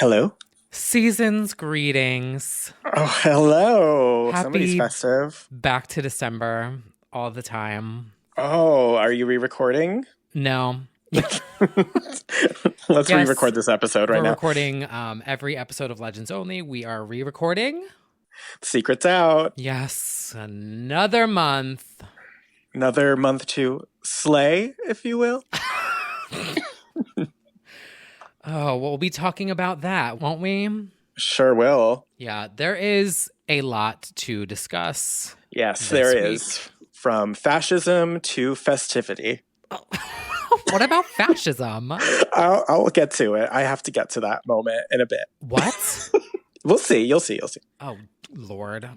Hello. Season's greetings. Oh, hello. Somebody's Happy festive. back to December all the time. Oh, are you re-recording? No. Let's Yes, re-record this episode right we're now. recording every episode of Legends Only. We are re-recording. Secret's out. Yes, another month. Another month to slay, if you will. Oh, we'll be talking about that, won't we? Sure will. Yeah, there is a lot to discuss Yes, this there week. is. From fascism to festivity. What about fascism? I'll get to it. I have to get to that moment in a bit. What? We'll see. You'll see. Oh, Lord.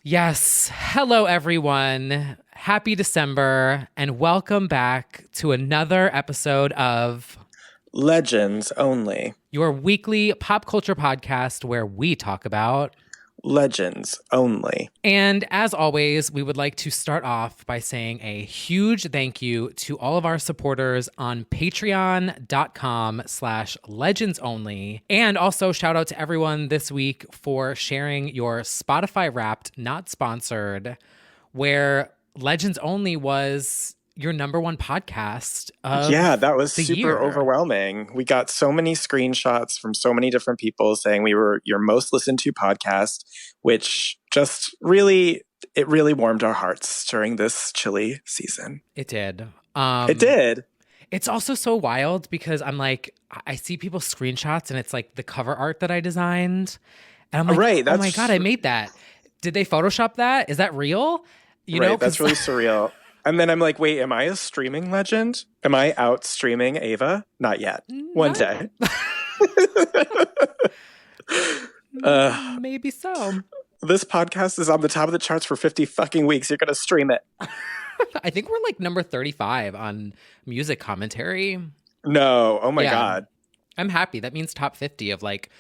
Yes. Hello, everyone. Happy December, and welcome back to another episode of Legends Only. your weekly pop culture podcast where we talk about. Legends Only. And as always, we would like to start off by saying a huge thank you to all of our supporters on patreon.com/legendsonly. And also shout out to everyone this week for sharing your Spotify Wrapped, not sponsored, where Legends Only was your number one podcast of Yeah, that was the super year. overwhelming. We got so many screenshots from so many different people saying we were your most listened to podcast, which just really warmed our hearts during this chilly season. It did. It did. It's also so wild because I'm like, I see people's screenshots and it's like the cover art that I designed. And I'm like, Right, oh my God, I made that. Did they Photoshop that? Is that real? You know, that's really surreal. And then I'm like, wait, am I a streaming legend? Am I out streaming Ava? Not yet. One day. Maybe so. This podcast is on the top of the charts for 50 fucking weeks. You're going to stream it. I think we're like number 35 on music commentary. No. Oh my Yeah. God. I'm happy. That means top 50 of like,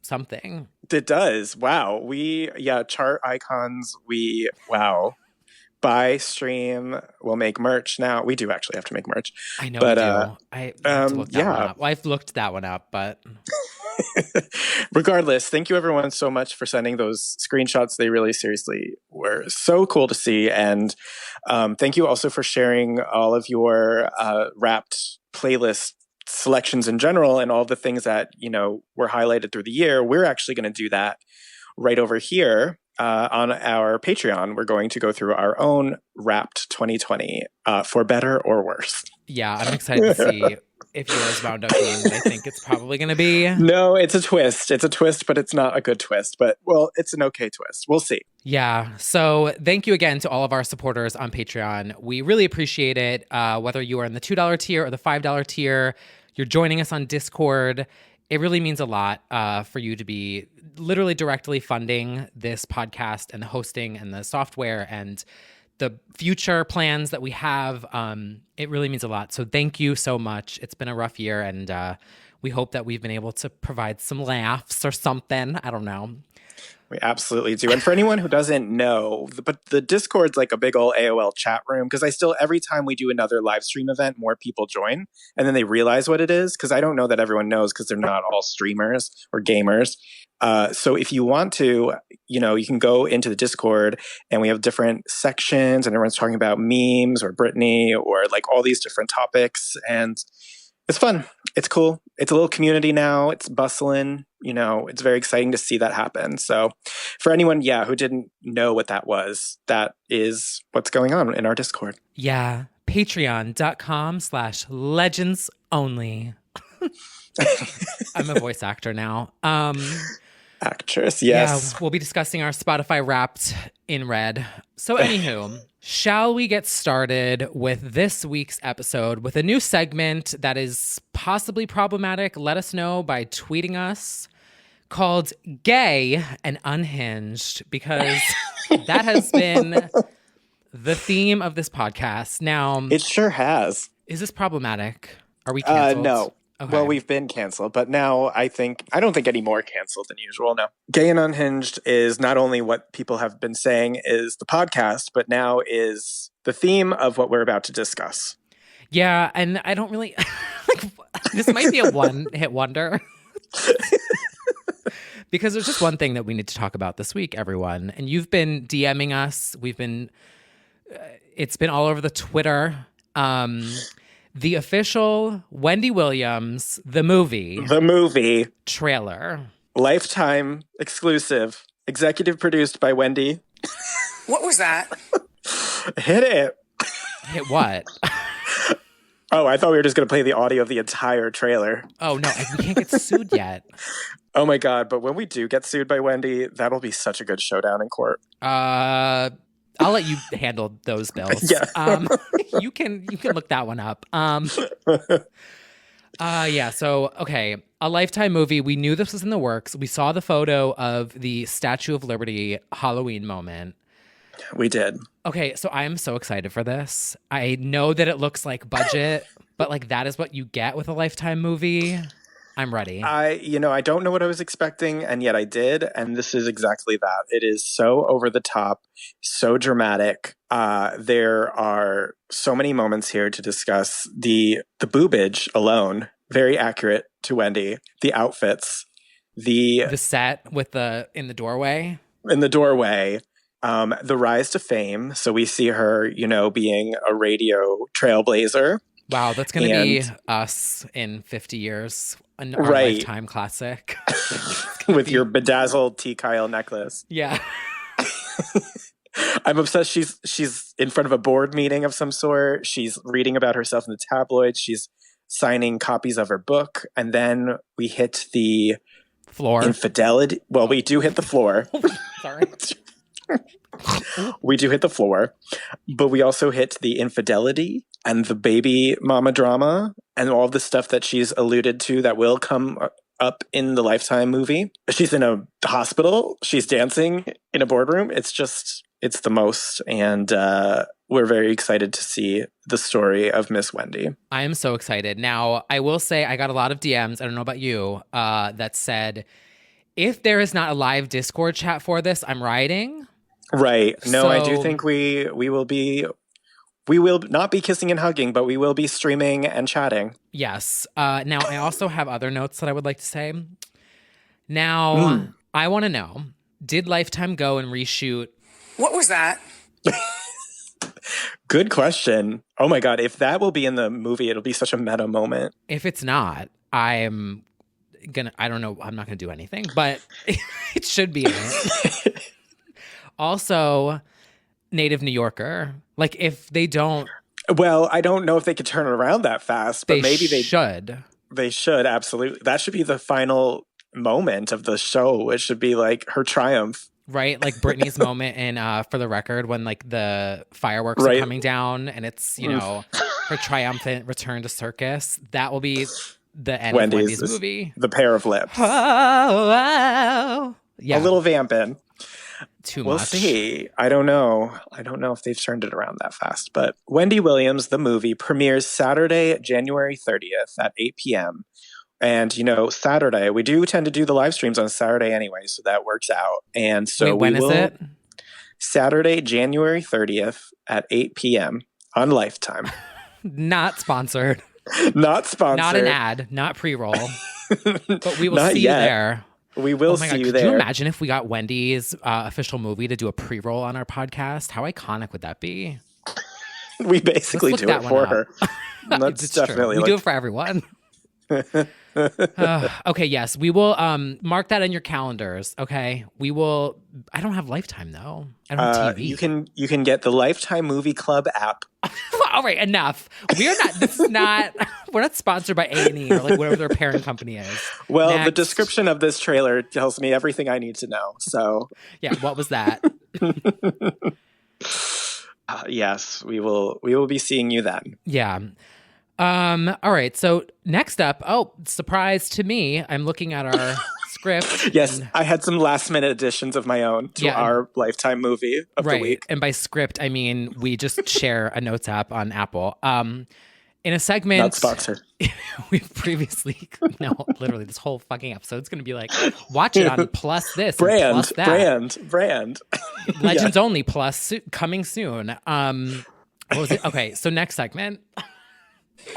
something. It does. Wow. Chart icons. Wow. Buy, stream, we'll make merch now. We do actually have to make merch. I know But, we do. I have to look that one yeah. up. Well, I've looked that one up, but regardless, thank you everyone so much for sending those screenshots. They really seriously were so cool to see. And thank you also for sharing all of your Wrapped playlist selections in general and all the things that, were highlighted through the year. We're actually going to do that right over here. On our Patreon, we're going to go through our own Wrapped 2020 for better or worse. yeah, I'm excited to see if yours wound up being what I think it's probably going to be. No, it's a twist. It's a twist, but it's not a good twist. But, well, it's an okay twist. We'll see. Yeah. So thank you again to all of our supporters on Patreon. We really appreciate it. Whether you are in the $2 tier or the $5 tier, you're joining us on Discord. It really means a lot for you to be literally directly funding this podcast and the hosting and the software and the future plans that we have. It really means a lot. So thank you so much. It's been a rough year, and we hope that we've been able to provide some laughs or something. I don't know. We absolutely do. And for anyone who doesn't know, but the Discord's like a big old AOL chat room, because every time we do another live stream event, more people join and then they realize what it is. Because I don't know that everyone knows, because they're not all streamers or gamers. So if you want to, you can go into the Discord and we have different sections and everyone's talking about memes or Britney or like all these different topics. And it's fun. It's cool. It's a little community now. It's bustling. It's very exciting to see that happen. So for anyone, who didn't know what that was, that is what's going on in our Discord. Yeah. Patreon.com/legendsonly. I'm a voice actor now. Actress, yes. Yeah, we'll be discussing our Spotify Wrapped in red. So anywho, shall we get started with this week's episode with a new segment that is possibly problematic? Let us know by tweeting us, called Gay and Unhinged, because that has been the theme of this podcast. Now, It sure has. is this problematic? Are we canceled? No. Okay. Well, we've been canceled, but now I don't think any more canceled than usual. No. Gay and Unhinged is not only what people have been saying is the podcast, but now is the theme of what we're about to discuss. Yeah, and I don't really like this might be a one-hit wonder. Because there's just one thing that we need to talk about this week, everyone. And you've been DMing us. It's been all over the Twitter. The official Wendy Williams, the movie trailer. Lifetime exclusive. Executive produced by Wendy. What was that? Hit it. Hit what? Oh, I thought we were just going to play the audio of the entire trailer. Oh, no, we can't get sued yet. Oh my God, but when we do get sued by Wendy, that'll be such a good showdown in court. I'll let you handle those bills. Yeah. You can look that one up. Yeah, so, okay, a Lifetime movie. We knew this was in the works. We saw the photo of the Statue of Liberty Halloween moment. We did. Okay, so I am so excited for this. I know that it looks like budget, but like that is what you get with a Lifetime movie. I'm ready. I don't know what I was expecting, and yet I did, and this is exactly that. It is so over the top, so dramatic. There are so many moments here to discuss. The boobage alone, very accurate to Wendy. The outfits, the set with in the doorway. The rise to fame. So we see her, being a radio trailblazer. Wow, that's going to be us in 50 years. Our Lifetime classic. With your bedazzled T. Kyle necklace. Yeah. I'm obsessed. She's in front of a board meeting of some sort. She's reading about herself in the tabloids. She's signing copies of her book. And then we hit the floor. Infidelity. Well, we do hit the floor. Sorry. We do hit the floor, but we also hit the infidelity and the baby mama drama and all the stuff that she's alluded to that will come up in the Lifetime movie. She's in a hospital. She's dancing in a boardroom. It's the most. And we're very excited to see the story of Miss Wendy. I am so excited. Now, I will say I got a lot of DMs, I don't know about you, that said, if there is not a live Discord chat for this, I'm rioting. Right. No, I do think we will not be kissing and hugging, but we will be streaming and chatting. Yes. Now, I also have other notes that I would like to say. Now, I want to know, did Lifetime go and reshoot? What was that? Good question. Oh my God. If that will be in the movie, it'll be such a meta moment. If it's not, I don't know, I'm not going to do anything, but it should be in it. Also, native New Yorker. Like, if they don't... Well, I don't know if they could turn it around that fast, but maybe they should. They should, absolutely. That should be the final moment of the show. It should be, like, her triumph. Right? Like Britney's moment in For the Record when, like, the fireworks are coming down and it's, her triumphant return to circus. That will be the end of Wendy's movie. The pair of lips. Oh. Yeah. A little vamping. Too we'll much. See. I don't know if they've turned it around that fast. But Wendy Williams, the movie, premieres Saturday, January 30th at 8 p.m. And, Saturday, we do tend to do the live streams on Saturday anyway, so that works out. And so when is it? Saturday, January 30th at 8 p.m. on Lifetime. Not sponsored. Not sponsored. Not an ad. Not pre-roll. But we will see you there. We will see you there. Could you imagine if we got Wendy's official movie to do a pre-roll on our podcast? How iconic would that be? We basically do it for her. That's definitely true. We do it for everyone. Okay, yes. We will mark that in your calendars, okay? We will... I don't have Lifetime, though. I don't have TV. You can get the Lifetime Movie Club app. All right, enough. We're not sponsored by A&E or like whatever their parent company is. Well, Next. The description of this trailer tells me everything I need to know, so... Yeah, what was that? Yes, we will be seeing you then. Yeah. All right. So next up, surprise to me, I'm looking at our script. Yes, I had some last minute additions of my own to our Lifetime movie of the week. And by script, I mean we just share a notes app on Apple. In a segment, not sponsored. We've previously literally this whole fucking episode's going to be like, watch it on plus this, brand, plus that. brand. Legends only plus coming soon. What was it? Okay, so next segment.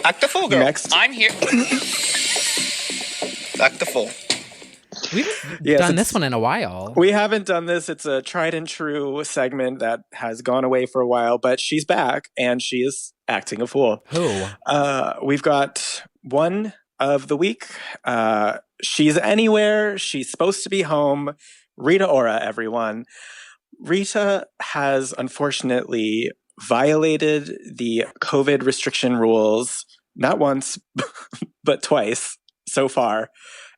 Act the fool, girl. Next. I'm here. Act the fool. We haven't done this one in a while. We haven't done this. It's a tried and true segment that has gone away for a while, but she's back and she is acting a fool. Who? We've got one of the week. She's anywhere. She's supposed to be home. Rita Ora, everyone. Rita has unfortunately violated the COVID restriction rules, not once, but twice so far,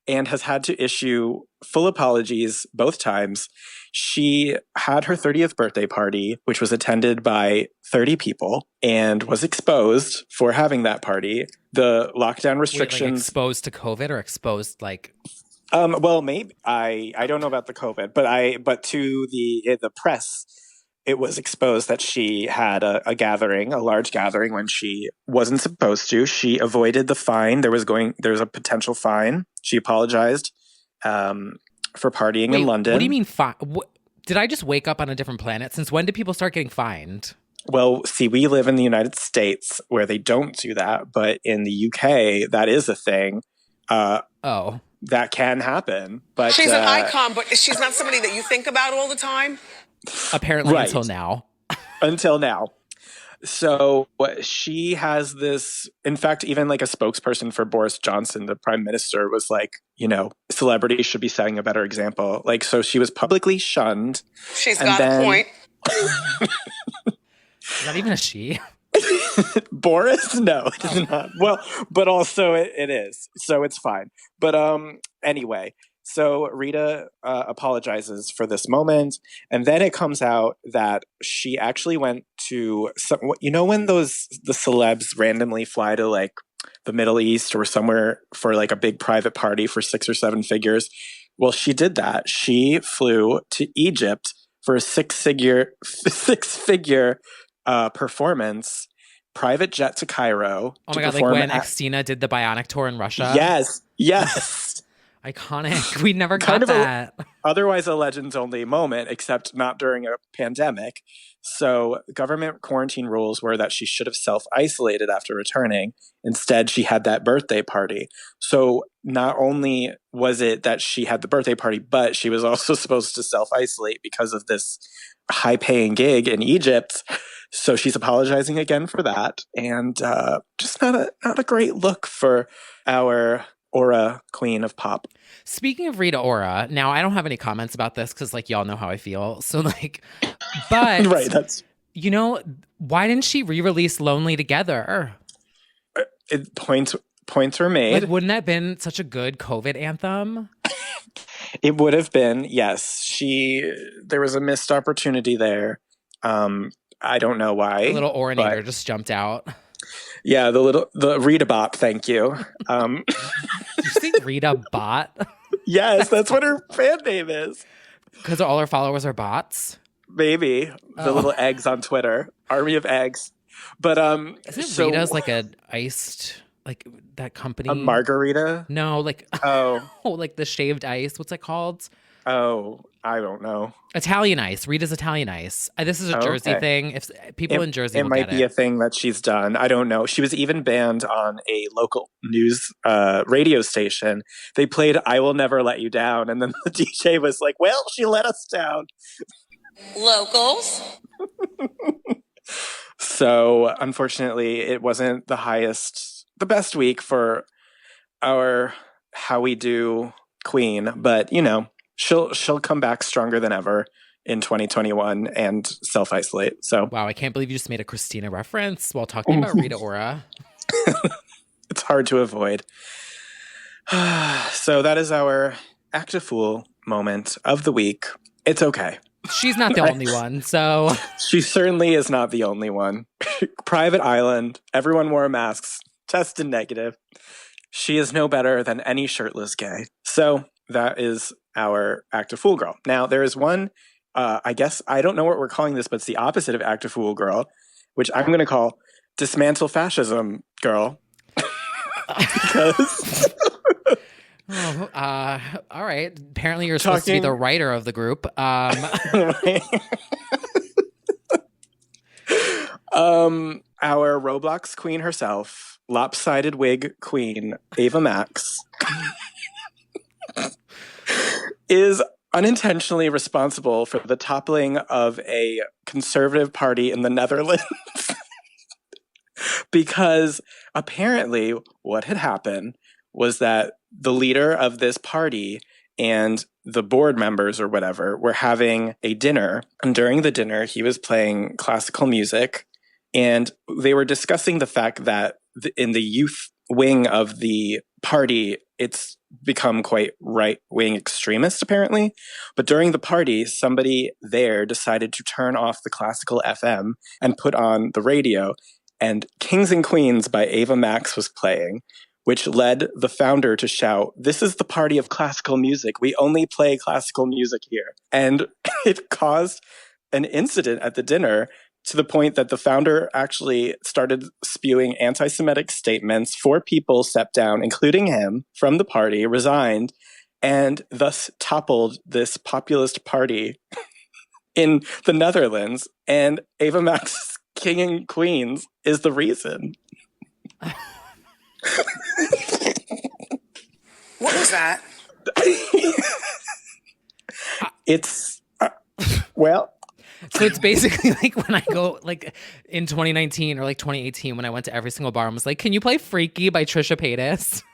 and has had to issue full apologies both times. She had her 30th birthday party, which was attended by 30 people, and was exposed for having that party. The lockdown restrictions... Wait, like exposed to COVID or exposed like... Well, maybe I don't know about the COVID, but to the press, it was exposed that she had a large gathering when she wasn't supposed to. She avoided the fine. There was a potential fine. She apologized for partying in London. What do you mean fine? Did I just wake up on a different planet? Since when did people start getting fined? Well, see, we live in the United States where they don't do that, but in the UK, that is a thing. That can happen. But she's an icon, but she's not somebody that you think about all the time. Apparently, right. Until now. Until now. So she has this, in fact, even like a spokesperson for Boris Johnson, the prime minister, was like, celebrities should be setting a better example. Like, so she was publicly shunned. She's got a point. Not even a she. Boris? No, it is not. Well, but also it is. So it's fine. But anyway, so Rita apologizes for this moment. And then it comes out that she actually went to when the celebs randomly fly to like the Middle East or somewhere for like a big private party for 6 or 7 figures. Well, she did that. She flew to Egypt for a six-figure performance, private jet to Cairo. Oh my God, like when Xtina did the Bionic tour in Russia? Yes. Iconic. We never got that. Otherwise a Legends only moment, except not during a pandemic. So government quarantine rules were that she should have self-isolated after returning. Instead, she had that birthday party. So not only was it that she had the birthday party, but she was also supposed to self-isolate because of this high-paying gig in Egypt. So she's apologizing again for that. And just not a great look for our Ora queen of pop. Speaking of Rita Ora, now I don't have any comments about this because like y'all know how I feel. So like, but right, that's why didn't she re-release Lonely Together? Points were made. Like, wouldn't that have been such a good COVID anthem? It would have been, yes. There was a missed opportunity there. I don't know why. The little orinator just jumped out. Yeah, the Rita bot, thank you. Did you say Rita bot? Yes, that's what her fan name is. Because all her followers are bots? Maybe. The little eggs on Twitter. Army of eggs. But isn't Rita's like an iced, like that company? A margarita? No, like like the shaved ice. What's it called? Oh, I don't know. Italian ice. Rita's Italian ice. This is a Jersey thing. If people in Jersey will might get be a thing that she's done. I don't know. She was even banned on a local news radio station. They played "I Will Never Let You Down," and then the DJ was like, "Well, she let us down." Locals. So, unfortunately, it wasn't the best week for our How We Do queen, but she'll come back stronger than ever in 2021 and self-isolate. So wow, I can't believe you just made a Christina reference while talking about Rita Ora. It's hard to avoid. So that is our Act a Fool moment of the week. It's okay. She's not the only one, so... She certainly is not the only one. Private island, everyone wore masks, tested negative. She is no better than any shirtless gay. So that is our Act a Fool girl. Now, there is one, I guess, I don't know what we're calling this, but it's the opposite of Act a Fool girl, which I'm going to call Dismantle Fascism girl. Because... all right. Apparently you're supposed to be the writer of the group. Our Roblox queen herself, lopsided wig queen, Ava Max, is unintentionally responsible for the toppling of a conservative party in the Netherlands. Because apparently what had happened was that the leader of this party and the board members or whatever were having a dinner. And during the dinner, he was playing classical music. And they were discussing the fact that in the youth wing of the party, it's become quite right-wing extremist, apparently. But during the party, somebody there decided to turn off the classical FM and put on the radio. And Kings and Queens by Ava Max was playing, which led the founder to shout, "This is the party of classical music. We only play classical music here." And it caused an incident at the dinner to the point that the founder actually started spewing anti-Semitic statements. 4 people stepped down, including him, from the party, resigned, and thus toppled this populist party in the Netherlands. And Ava Max's King and Queens is the reason. What was that? It's, well... So it's basically like when I go like in 2019 or like 2018 when I went to every single bar and was like, "Can you play Freaky by Trisha Paytas?"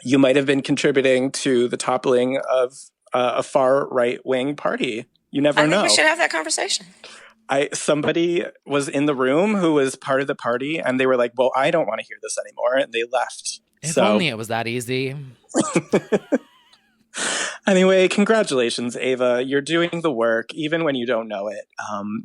You might have been contributing to the toppling of a far right-wing party. You never know. I think we should have that conversation. Somebody was in the room who was part of the party, and they were like, "Well, I don't want to hear this anymore," and they left. If only it was that easy. Anyway, congratulations, Ava. You're doing the work, even when you don't know it.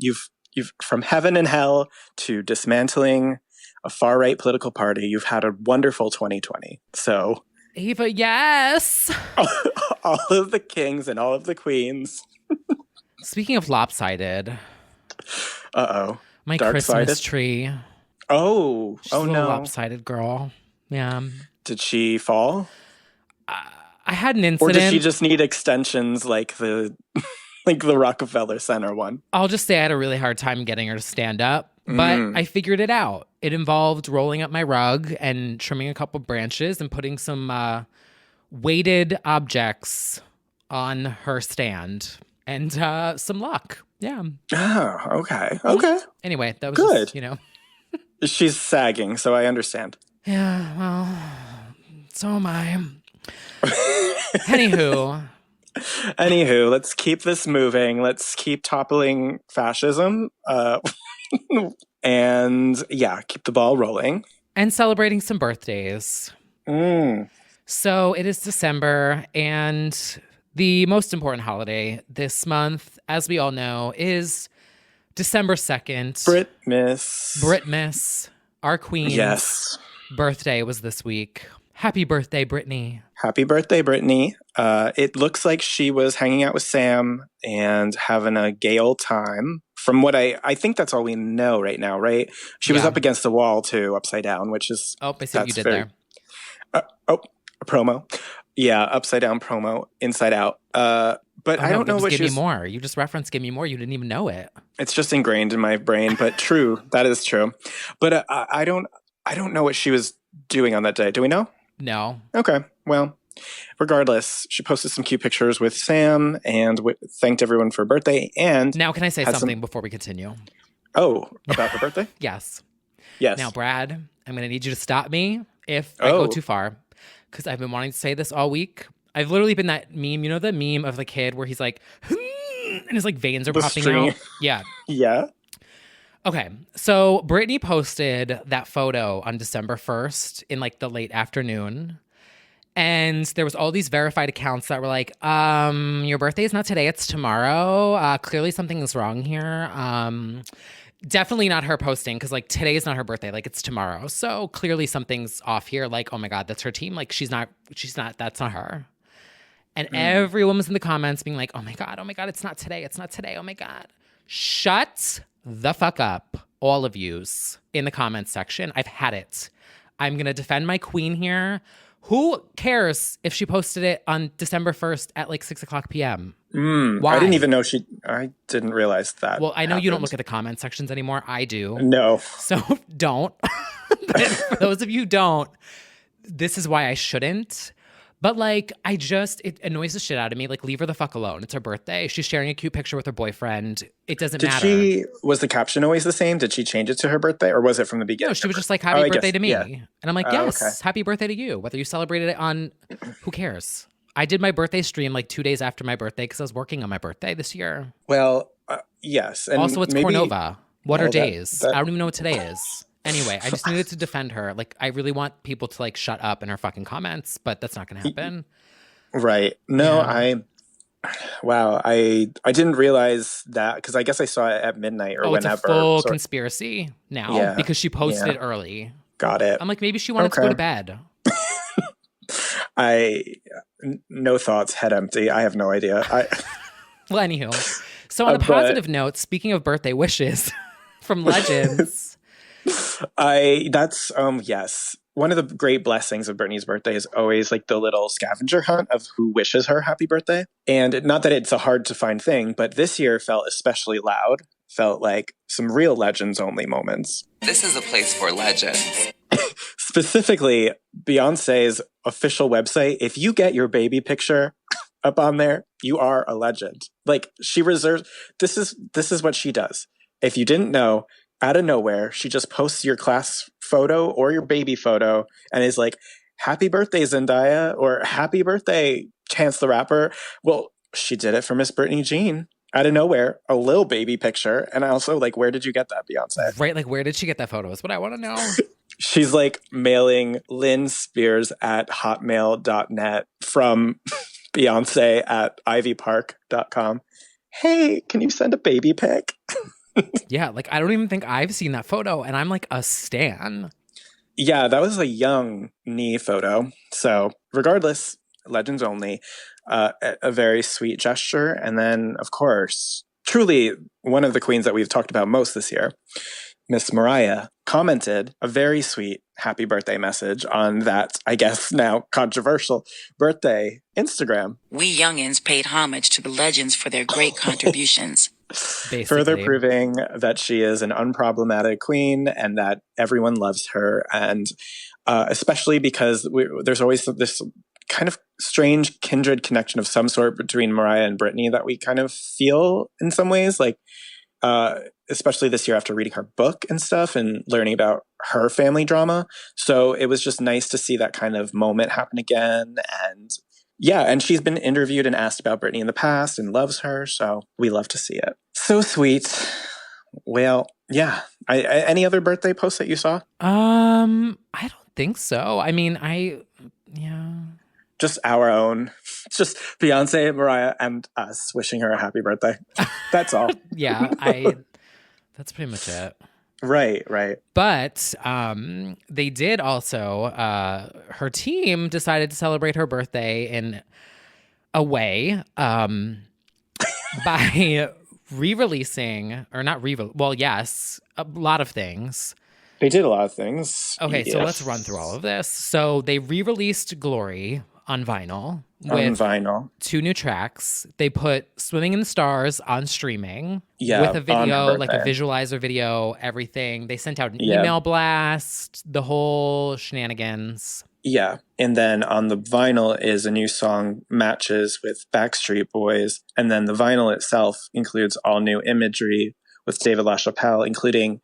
You've from heaven and hell to dismantling a far-right political party. You've had a wonderful 2020. So, Ava, yes. all of the kings and all of the queens. Speaking of lopsided. Uh-oh. My Dark-sided? Christmas tree. Oh. She's Oh, a little no. lopsided girl. Yeah. Did she fall? I had an Or incident. does she just need extensions like the like the Rockefeller Center one? I'll just say I had a really hard time getting her to stand up, but I figured it out. It involved rolling up my rug and trimming a couple branches and putting some weighted objects on her stand and some luck. Yeah. Oh, okay. Okay. Anyway, that was Good. just, you know. She's sagging, so I understand. Yeah, well, so am I. Anywho, let's keep this moving. Let's keep toppling fascism. And yeah, keep the ball rolling. and celebrating some birthdays. So it is December, and the most important holiday this month, as we all know, is December 2nd. Britmas, our queen's birthday was this week. Happy birthday, Brittany. Happy birthday, Brittany. It looks like she was hanging out with Sam and having a gay old time. From what I think that's all we know right now, right? She was up against the wall too, upside down, which is... Oh, I see what you did there. A promo. Yeah, upside down promo, inside out. But I don't know what Give Me More. You just referenced Give Me More. You didn't even know it. It's just ingrained in my brain, but true. That is true. But I don't know what she was doing on that day. Do we know? No. Okay. Well, regardless, she posted some cute pictures with Sam and thanked everyone for her birthday. And now, can I say something before we continue? Oh, about her birthday? Yes. Yes. Now, Brad, I'm going to need you to stop me if I go too far, because I've been wanting to say this all week. I've literally been that meme, you know, the meme of the kid where he's like, and his like veins are popping out. Yeah. Yeah. Okay. So Brittany posted that photo on December 1st in like the late afternoon. And there was all these verified accounts that were like, your birthday is not today, it's tomorrow. Clearly something is wrong here. Definitely not her posting, because like today is not her birthday, like it's tomorrow. So clearly something's off here. Like, oh my God, that's her team. Like she's not, that's not her. And everyone was in the comments being like, oh my God, it's not today, oh my God. Shut the fuck up, all of yous in the comments section. I've had it. I'm going to defend my queen here. Who cares if she posted it on December 1st at like 6:00 p.m.? Why? I didn't even know I didn't realize that. Well, I know you don't look at the comment sections anymore. I do. No. So don't. But for those of you who don't, this is why I shouldn't. But like, it annoys the shit out of me. Like, leave her the fuck alone. It's her birthday. She's sharing a cute picture with her boyfriend. It doesn't matter. Was the caption always the same? Did she change it to her birthday, or was it from the beginning? No, she was just like, happy birthday to me. Yeah. And I'm like, yes, okay. happy birthday to you. Whether you celebrated it on, who cares? I did my birthday stream like 2 days after my birthday because I was working on my birthday this year. Well, yes. And also, it's maybe Cornova. What are days? that- I don't even know what today is. Anyway, I just needed to defend her. Like, I really want people to like shut up in her fucking comments, but that's not going to happen. Right. No, Yeah. I didn't realize that, because I guess I saw it at midnight or whenever. It's a full conspiracy now because she posted early. Got it. I'm like, maybe she wanted to go to bed. No thoughts, head empty. I have no idea. Well, anywho. So on a positive note, speaking of birthday wishes from legends. Yes. One of the great blessings of Brittany's birthday is always like the little scavenger hunt of who wishes her happy birthday. And not that it's a hard to find thing, but this year felt especially loud. Felt like some real legends only moments. This is a place for legends. Specifically, Beyonce's official website. If you get your baby picture up on there, you are a legend. Like, she reserves, this is what she does. If you didn't know, out of nowhere, she just posts your class photo or your baby photo and is like, happy birthday, Zendaya, or happy birthday, Chance the Rapper. Well, she did it for Miss Brittany Jean. Out of nowhere, a little baby picture. And also, like, where did you get that, Beyonce? Right, like, where did she get that photo is what I want to know. She's like mailing Lynn Spears at hotmail.net from Beyonce at ivypark.com. Hey, can you send a baby pic? Yeah, like, I don't even think I've seen that photo, and I'm like a stan. Yeah, that was a young knee photo. So regardless, legends only, a very sweet gesture. And then, of course, truly one of the queens that we've talked about most this year, Miss Mariah, commented a very sweet happy birthday message on that, I guess now controversial, birthday Instagram. We youngins paid homage to the legends for their great contributions. Basically. Further proving that she is an unproblematic queen and that everyone loves her. And especially because there's always this kind of strange kindred connection of some sort between Mariah and Brittany that we kind of feel in some ways, like especially this year after reading her book and stuff and learning about her family drama. So it was just nice to see that kind of moment happen again. And yeah, and she's been interviewed and asked about Brittany in the past and loves her. So we love to see it. So sweet. Well, yeah. Any other birthday posts that you saw? I don't think so. I mean, yeah. Just our own. Just Beyonce, Mariah, and us wishing her a happy birthday. That's all. Yeah, that's pretty much it. Right. But they did also, her team decided to celebrate her birthday in a way by re-releasing, or not well, yes, a lot of things. They did a lot of things. Okay, yes. So let's run through all of this. So they re-released Glory on vinyl. With 2 new tracks. They put Swimming in the Stars on streaming with a video, like a visualizer video, everything. They sent out an email blast, the whole shenanigans. Yeah. And then on the vinyl is a new song, Matches, with Backstreet Boys. And then the vinyl itself includes all new imagery with David LaChapelle, including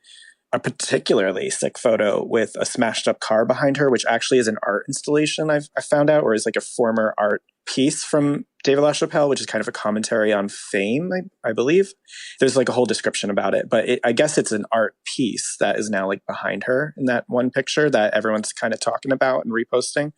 a particularly sick photo with a smashed up car behind her, which actually is an art installation I found out, or is like a former art piece from David LaChapelle, which is kind of a commentary on fame, I believe. There's like a whole description about it, but I guess it's an art piece that is now like behind her in that one picture that everyone's kind of talking about and reposting,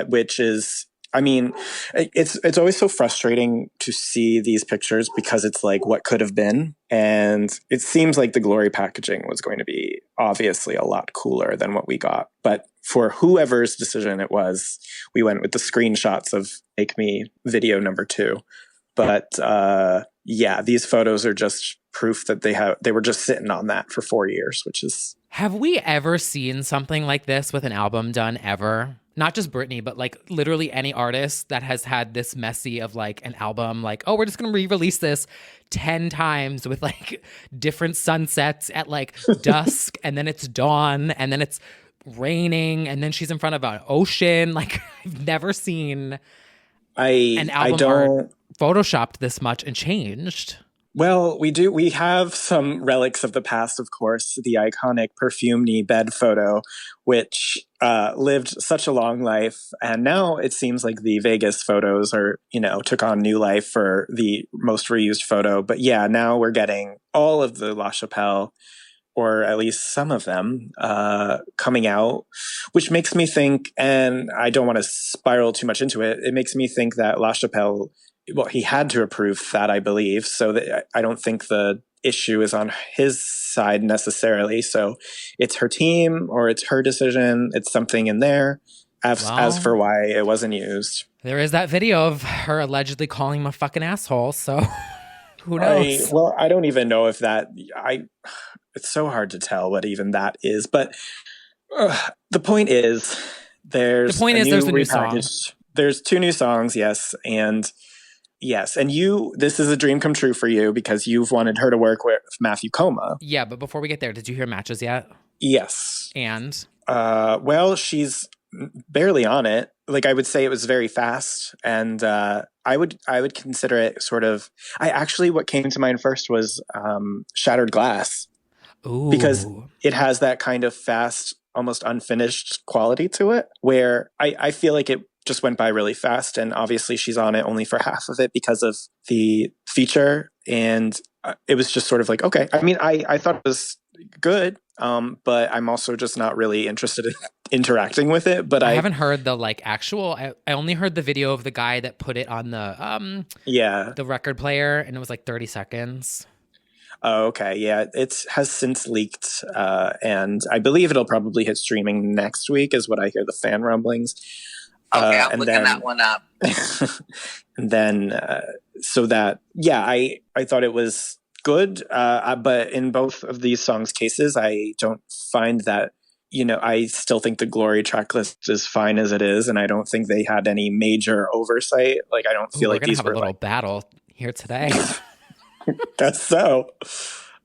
which is, I mean, it's always so frustrating to see these pictures because it's like what could have been. And it seems like the Glory packaging was going to be obviously a lot cooler than what we got. But for whoever's decision it was, we went with the screenshots of Make Me video number 2. But yeah, these photos are just proof that they were just sitting on that for 4 years, which is... Have we ever seen something like this with an album done ever? Not just Britney, but like literally any artist that has had this messy of like an album, like, oh, we're just going to re-release this 10 times with like different sunsets at like dusk, and then it's dawn, and then it's raining, and then she's in front of an ocean. Like, I've never seen an I album don't. art photoshopped this much and changed. Well, we have some relics of the past, of course. The iconic Perfume-Knee bed photo, which lived such a long life. And now it seems like the Vegas photos took on new life for the most reused photo. But yeah, now we're getting all of the La Chapelle, or at least some of them, coming out, which makes me think, and I don't want to spiral too much into it, it makes me think that La Chapelle, well, he had to approve that, I believe. So that I don't think the issue is on his side necessarily. So it's her team or it's her decision. It's something in there. As for why it wasn't used. There is that video of her allegedly calling him a fucking asshole. So who knows? I don't even know if it's so hard to tell what even that is. But the point is, there's a new song. There's 2 new songs, yes. And this is a dream come true for you because you've wanted her to work with Matthew Koma. Yeah, but before we get there, did you hear Matches yet? Yes. And? Well, she's barely on it. Like, I would say it was very fast, and I would consider it sort of. What came to mind first was Shattered Glass. Ooh. Because it has that kind of fast, almost unfinished quality to it, where I feel like it just went by really fast. And obviously she's on it only for half of it because of the feature. And it was just sort of like, okay. I mean, I thought it was good, but I'm also just not really interested in interacting with it. But I haven't heard the actual. I only heard the video of the guy that put it on the record player, and it was like 30 seconds. Oh, okay. Yeah, it has since leaked, and I believe it'll probably hit streaming next week, is what I hear the fan rumblings. Okay, I'm looking that one up. And then, I thought it was good, but in both of these songs' cases, I don't find that, I still think the Glory track list is fine as it is, and I don't think they had any major oversight. Like, I don't feel like these were a little battle here today. That's so.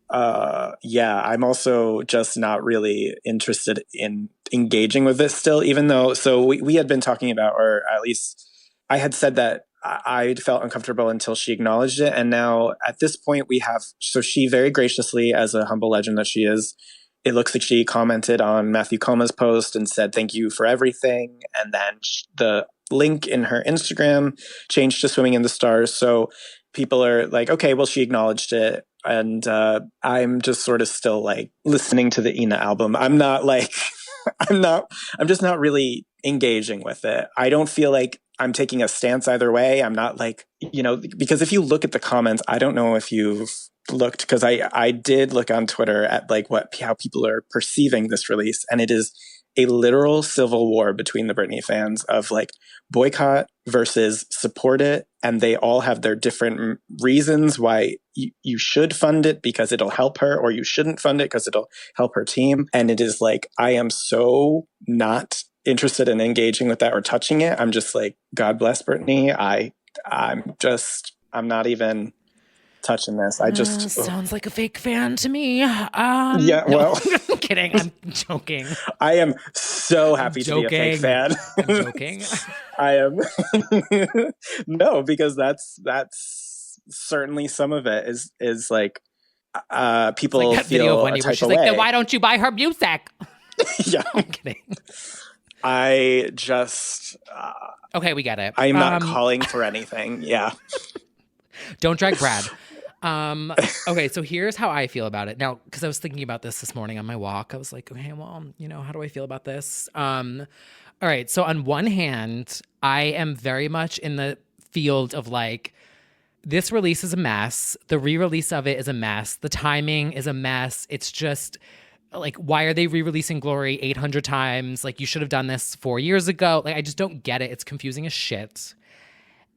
I'm also just not really interested in engaging with this still, even though, so we had been talking about, or at least I had said that I felt uncomfortable until she acknowledged it. And now at this point so she very graciously, as a humble legend that she is, it looks like she commented on Matthew Koma's post and said, thank you for everything. And then the link in her Instagram changed to Swimming in the Stars. So people are like, okay, well, she acknowledged it. And I'm just sort of still like listening to the Ina album. I'm not like, I'm just not really engaging with it. I don't feel like I'm taking a stance either way. I'm not like, because if you look at the comments, I don't know if you've looked, because I did look on Twitter at like how people are perceiving this release. And it is a literal civil war between the Britney fans of like boycott versus support it. And they all have their different reasons why you should fund it because it'll help her, or you shouldn't fund it because it'll help her team. And it is like, I am so not interested in engaging with that or touching it. I'm just like, God bless Britney. I'm not even touching this. I just sounds like a fake fan to me. Yeah, well, no, I'm kidding. I'm joking. I am so happy to be a fake fan. I'm joking. I am. No, because that's certainly some of it is like people it's like that feel video of Wendy where she's like, then why don't you buy her music? Yeah, I'm kidding. I just okay, we get it. I am not calling for anything. Yeah. Don't drag Brad. Okay, so here's how I feel about it. Now, because I was thinking about this morning on my walk, I was like, okay, well, how do I feel about this? All right, so on one hand, I am very much in the field of like, this release is a mess. The re-release of it is a mess. The timing is a mess. It's just like, why are they re-releasing Glory 800 times? Like, you should have done this 4 years ago. Like, I just don't get it. It's confusing as shit.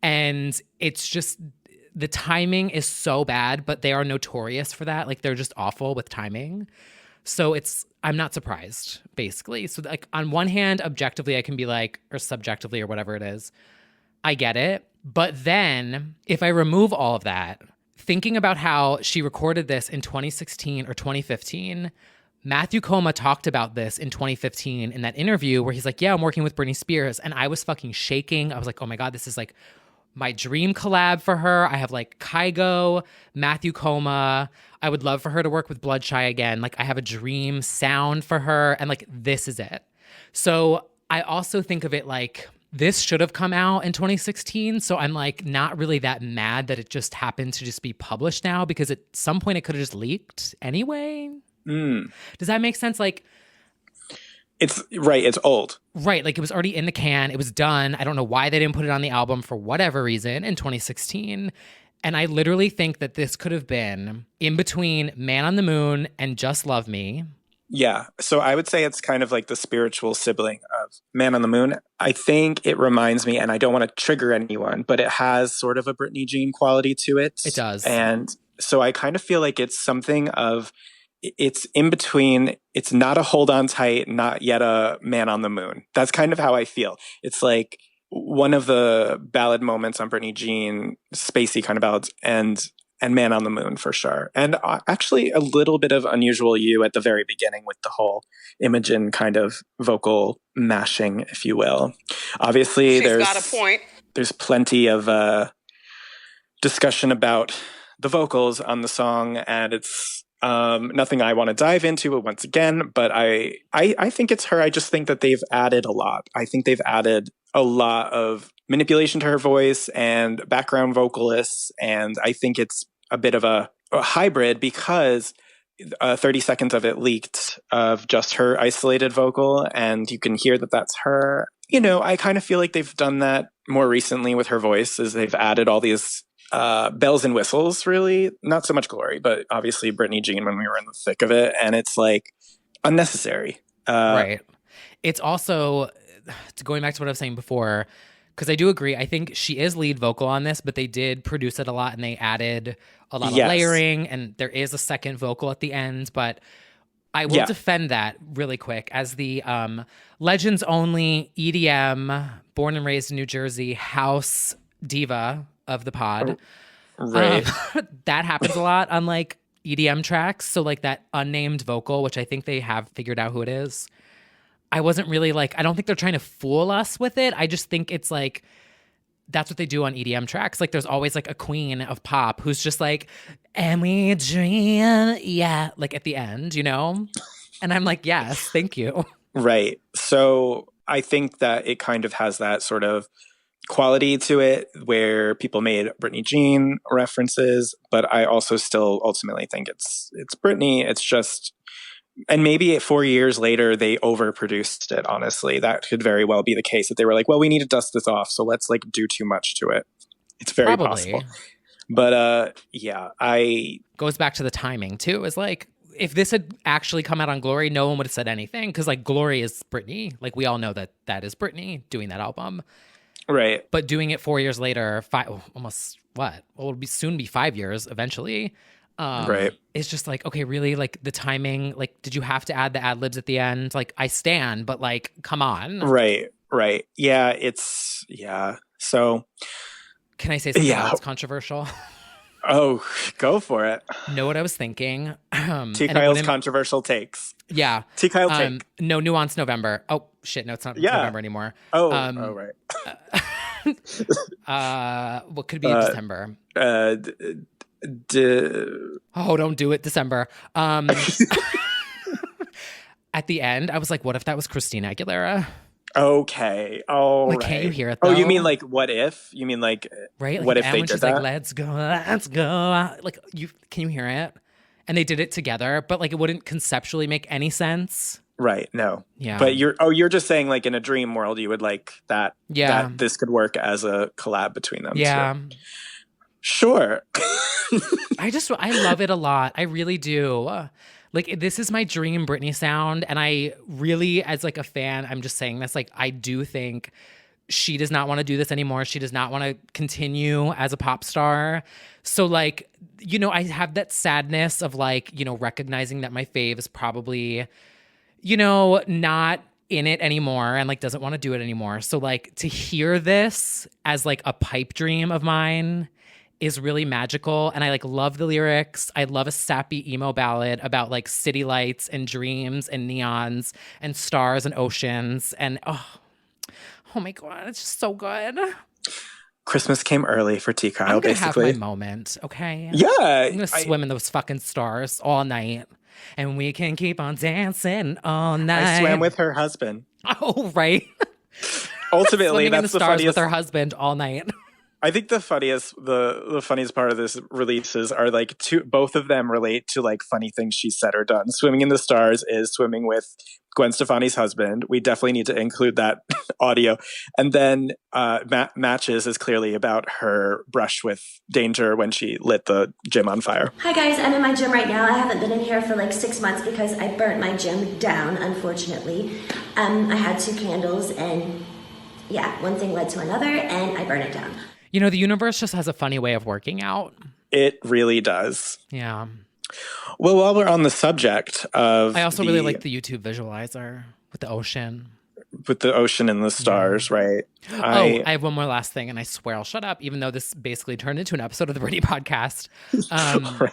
And it's just, the timing is so bad, but they are notorious for that. Like, they're just awful with timing. So I'm not surprised, basically. So like, on one hand, objectively, I can be like, or subjectively or whatever it is, I get it. But then if I remove all of that, thinking about how she recorded this in 2016 or 2015, Matthew Koma talked about this in 2015 in that interview where he's like, yeah, I'm working with Britney Spears. And I was fucking shaking. I was like, oh my God, this is like my dream collab for her. I have like Kygo, Matthew Koma. I would love for her to work with Bloodshy again. Like I have a dream sound for her. And like, this is it. So I also think of it like this should have come out in 2016. So I'm like not really that mad that it just happened to just be published now, because at some point it could have just leaked anyway. Does that make sense? Like, it's right. It's old. Right. Like it was already in the can. It was done. I don't know why they didn't put it on the album for whatever reason in 2016. And I literally think that this could have been in between Man on the Moon and Just Love Me. Yeah. So I would say it's kind of like the spiritual sibling of Man on the Moon. I think it reminds me, and I don't want to trigger anyone, but it has sort of a Britney Jean quality to it. It does. And so I kind of feel like it's something of, it's in between. It's not a Hold On Tight, not yet a Man on the Moon. That's kind of how I feel. It's like one of the ballad moments on Britney Jean, spacey kind of ballads, and Man on the Moon for sure. And actually a little bit of Unusual You at the very beginning with the whole Imogen kind of vocal mashing, if you will. Obviously, She's got a point. There's plenty of discussion about the vocals on the song, and it's nothing I want to dive into once again, but I think it's her. I just think that they've added a lot. I think they've added a lot of manipulation to her voice and background vocalists, and I think it's a bit of a hybrid because 30 seconds of it leaked of just her isolated vocal, and you can hear that that's her. You know, I kind of feel like they've done that more recently with her voice, as they've added all these bells and whistles, really. Not so much Glory, but obviously Britney Jean when we were in the thick of it, and it's like unnecessary. Right. It's also, going back to what I was saying before, because I do agree, I think she is lead vocal on this, but they did produce it a lot and they added a lot of layering, and there is a second vocal at the end, but I will defend that really quick as the Legends Only EDM, born and raised in New Jersey, house diva of the pod. Right. That happens a lot on like EDM tracks. So like that unnamed vocal, which I think they have figured out who it is. I wasn't really like, I don't think they're trying to fool us with it. I just think it's like, that's what they do on EDM tracks. Like there's always like a queen of pop who's just like, and we dream, yeah, like at the end, you know? And I'm like, yes, thank you. Right. So I think that it kind of has that sort of quality to it where people made Britney Jean references, but I also still ultimately think it's Britney. It's just, and maybe 4 years later they overproduced it. Honestly, that could very well be the case, that they were like, well, we need to dust this off, so let's like do too much to it. It's very possible. But I goes back to the timing too. Is like, if this had actually come out on Glory, no one would have said anything, because like Glory is Britney. Like we all know that is Britney doing that album. Right. But doing it 4 years later, almost what? Well, it'll soon be 5 years eventually. Right. It's just like, okay, really? Like the timing, like, did you have to add the ad libs at the end? Like, I stand, but like, come on. Right. Yeah, so. Can I say something else controversial? Oh, go for it. Know what I was thinking? T. Kyle's controversial takes. Yeah. T. Kyle take. No Nuance November. Oh, shit. No, it's not November anymore. Oh, right. What could be December? Don't do it, December. At the end, I was like, what if that was Christina Aguilera? Okay. Oh, like, can't you hear it though? Oh, you mean like what if? You mean like, right? Like what if they did that? Like, let's go. Like, can you hear it? And they did it together, but like it wouldn't conceptually make any sense. Right. No. Yeah. But you're just saying like in a dream world, you would like that. Yeah. That this could work as a collab between them. Yeah. Too. Sure. I love it a lot. I really do. Like, this is my dream Britney sound. And I really, as like a fan, I'm just saying this, like, I do think she does not want to do this anymore. She does not want to continue as a pop star. So like, you know, I have that sadness of like, you know, recognizing that my fave is probably, you know, not in it anymore and like doesn't want to do it anymore. So like to hear this as like a pipe dream of mine is really magical. And I like love the lyrics. I love a sappy emo ballad about like city lights and dreams and neons and stars and oceans. And oh my God, it's just so good. Christmas came early for T. Kyle, I'm gonna basically. have my moment, okay? Yeah. I'm gonna swim in those fucking stars all night. And we can keep on dancing all night. I swam with her husband. Oh, right. Ultimately, Swimming in the that's the stars funniest. with her husband all night. I think the funniest part of this releases are like both of them relate to like funny things she said or done. Swimming in the Stars is swimming with Gwen Stefani's husband. We definitely need to include that audio. And then Matches is clearly about her brush with danger when she lit the gym on fire. Hi guys, I'm in my gym right now. I haven't been in here for like 6 months because I burnt my gym down, unfortunately. I had 2 candles and yeah, one thing led to another and I burned it down. You know, the universe just has a funny way of working out. It really does. Yeah. Well, while we're on the subject of I also really like the YouTube visualizer with the ocean. With the ocean and the stars, right? I have one more last thing, and I swear I'll shut up, even though this basically turned into an episode of the Britney podcast. Right.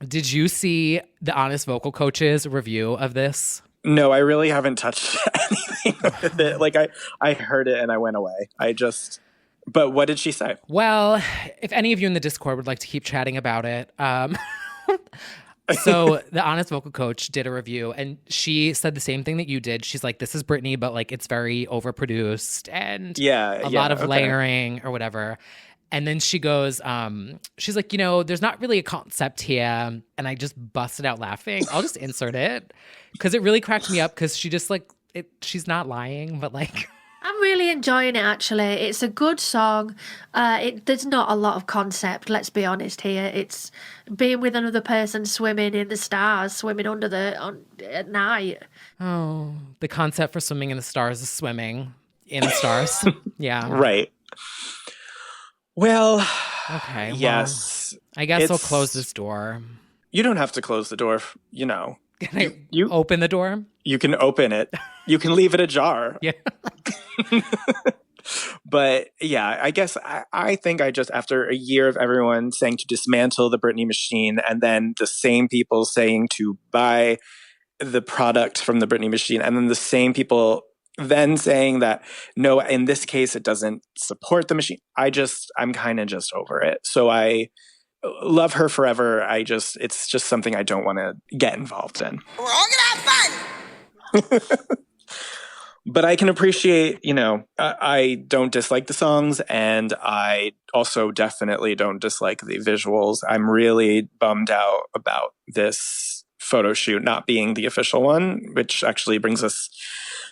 Did you see the Honest Vocal Coach's review of this? No, I really haven't touched anything with it. Like I heard it and I went away. But what did she say? Well, if any of you in the Discord would like to keep chatting about it, so the Honest Vocal Coach did a review and she said the same thing that you did. She's like, this is Britney, but like it's very overproduced and a lot of layering or whatever. And then she goes, she's like, you know, there's not really a concept here. And I just busted out laughing. I'll just insert it because it really cracked me up because she just like, she's not lying, but like... I'm really enjoying it, actually. It's a good song. There's not a lot of concept, let's be honest here. It's being with another person swimming in the stars, swimming at night. Oh, the concept for swimming in the stars is swimming in the stars. Yeah. Right. Well, okay. Yes. Well, I guess I'll close this door. You don't have to close the door, you know. Can I open the door? You can open it. You can leave it ajar. Yeah. But yeah, I guess I think I just, after a year of everyone saying to dismantle the Britney machine and then the same people saying to buy the product from the Britney machine and then the same people then saying that, no, in this case, it doesn't support the machine. I'm kind of just over it. So I love her forever. It's just something I don't want to get involved in. We're all gonna have fun. But I can appreciate, you know, I don't dislike the songs and I also definitely don't dislike the visuals. I'm really bummed out about this photo shoot not being the official one, which actually brings us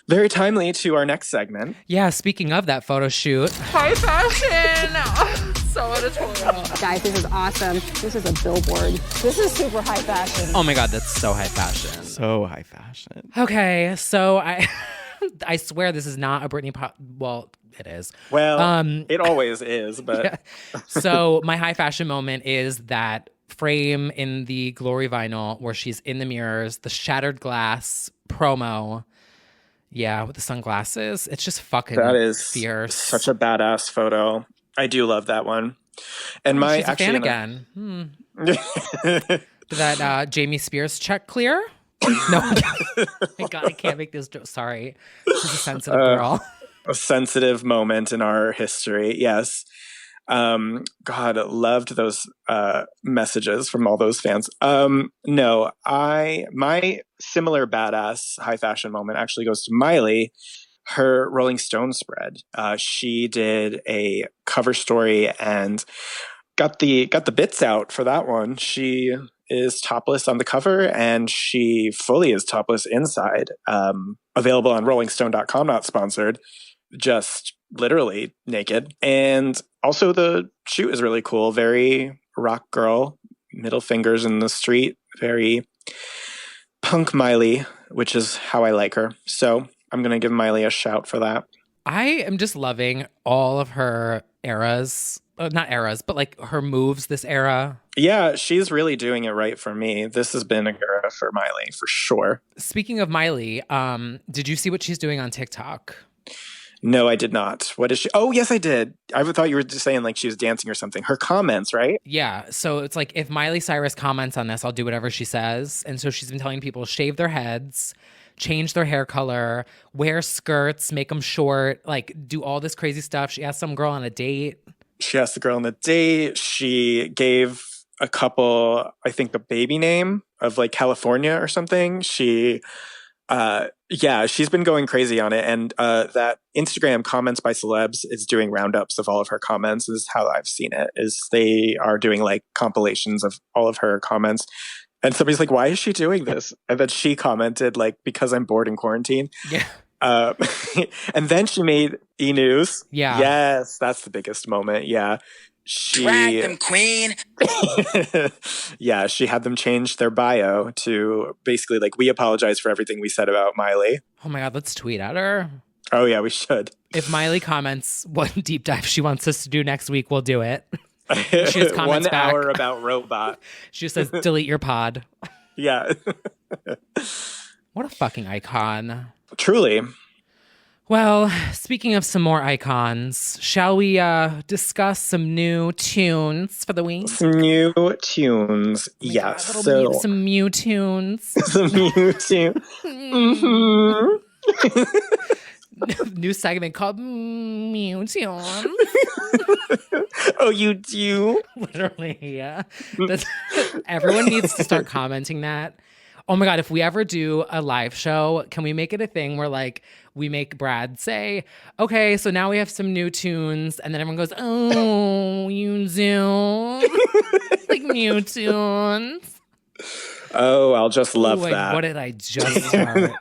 very timely to our next segment. Yeah, speaking of that photo shoot. High fashion! So editorial. Guys, this is awesome. This is a billboard. This is super high fashion. Oh my God, that's so high fashion. So high fashion. Okay, so I swear this is not a Britney well, it is. Well, it always is, but... Yeah. So my high fashion moment is that frame in the Glory vinyl where she's in the mirrors, the shattered glass promo. Yeah, with the sunglasses. It's just fucking fierce. Such a badass photo. I do love that one. And she's a fan again. Did that Jamie Spears check clear? No. My God, I can't make this joke. Sorry. She's a sensitive girl. A sensitive moment in our history. Yes. God, loved those messages from all those fans. No, my similar badass high fashion moment actually goes to Miley. Her Rolling Stone spread. She did a cover story and got the bits out for that one. She is topless on the cover and she fully is topless inside. Available on rollingstone.com, not sponsored. Just literally naked. And also the shoot is really cool. Very rock girl, middle fingers in the street. Very punk Miley, which is how I like her. So I'm going to give Miley a shout for that. I am just loving all of her eras. Not eras, but like her moves this era. Yeah, she's really doing it right for me. This has been a era for Miley, for sure. Speaking of Miley, did you see what she's doing on TikTok? No, I did not. What is she? Oh, yes, I did. I thought you were just saying like she was dancing or something. Her comments, right? Yeah. So it's like if Miley Cyrus comments on this, I'll do whatever she says. And so she's been telling people shave their heads, change their hair color, wear skirts, make them short, like do all this crazy stuff. She asked some girl on a date. She asked the girl on the date. She gave a couple, I think, a baby name of like California or something. She's been going crazy on it. And that Instagram comments by celebs is doing roundups of all of her comments. This is how I've seen it, is they are doing like compilations of all of her comments. And somebody's like, why is she doing this? And then she commented like, because I'm bored in quarantine. Yeah. And then she made E-News. Yeah. Yes, that's the biggest moment. Yeah. Drag them, queen. Yeah, she had them change their bio to basically like, we apologize for everything we said about Miley. Oh my God, let's tweet at her. Oh yeah, we should. If Miley comments what deep dive she wants us to do next week, we'll do it. She just comments 1 back. hour about Robot. She just says, delete your pod. Yeah. What a fucking icon. Truly. Well, speaking of some more icons, shall we discuss some new tunes for the week? Some new tunes. Yes. God, some new tunes. Some new tunes. Mm-hmm. New segment called Mew Tunes. Oh, you do? Literally, yeah. Everyone needs to start commenting that. Oh my God, if we ever do a live show, can we make it a thing where like we make Brad say, okay, so now we have some new tunes, and then everyone goes, oh, you do? Like new tunes. Oh, I'll just love like, that. What did I just start?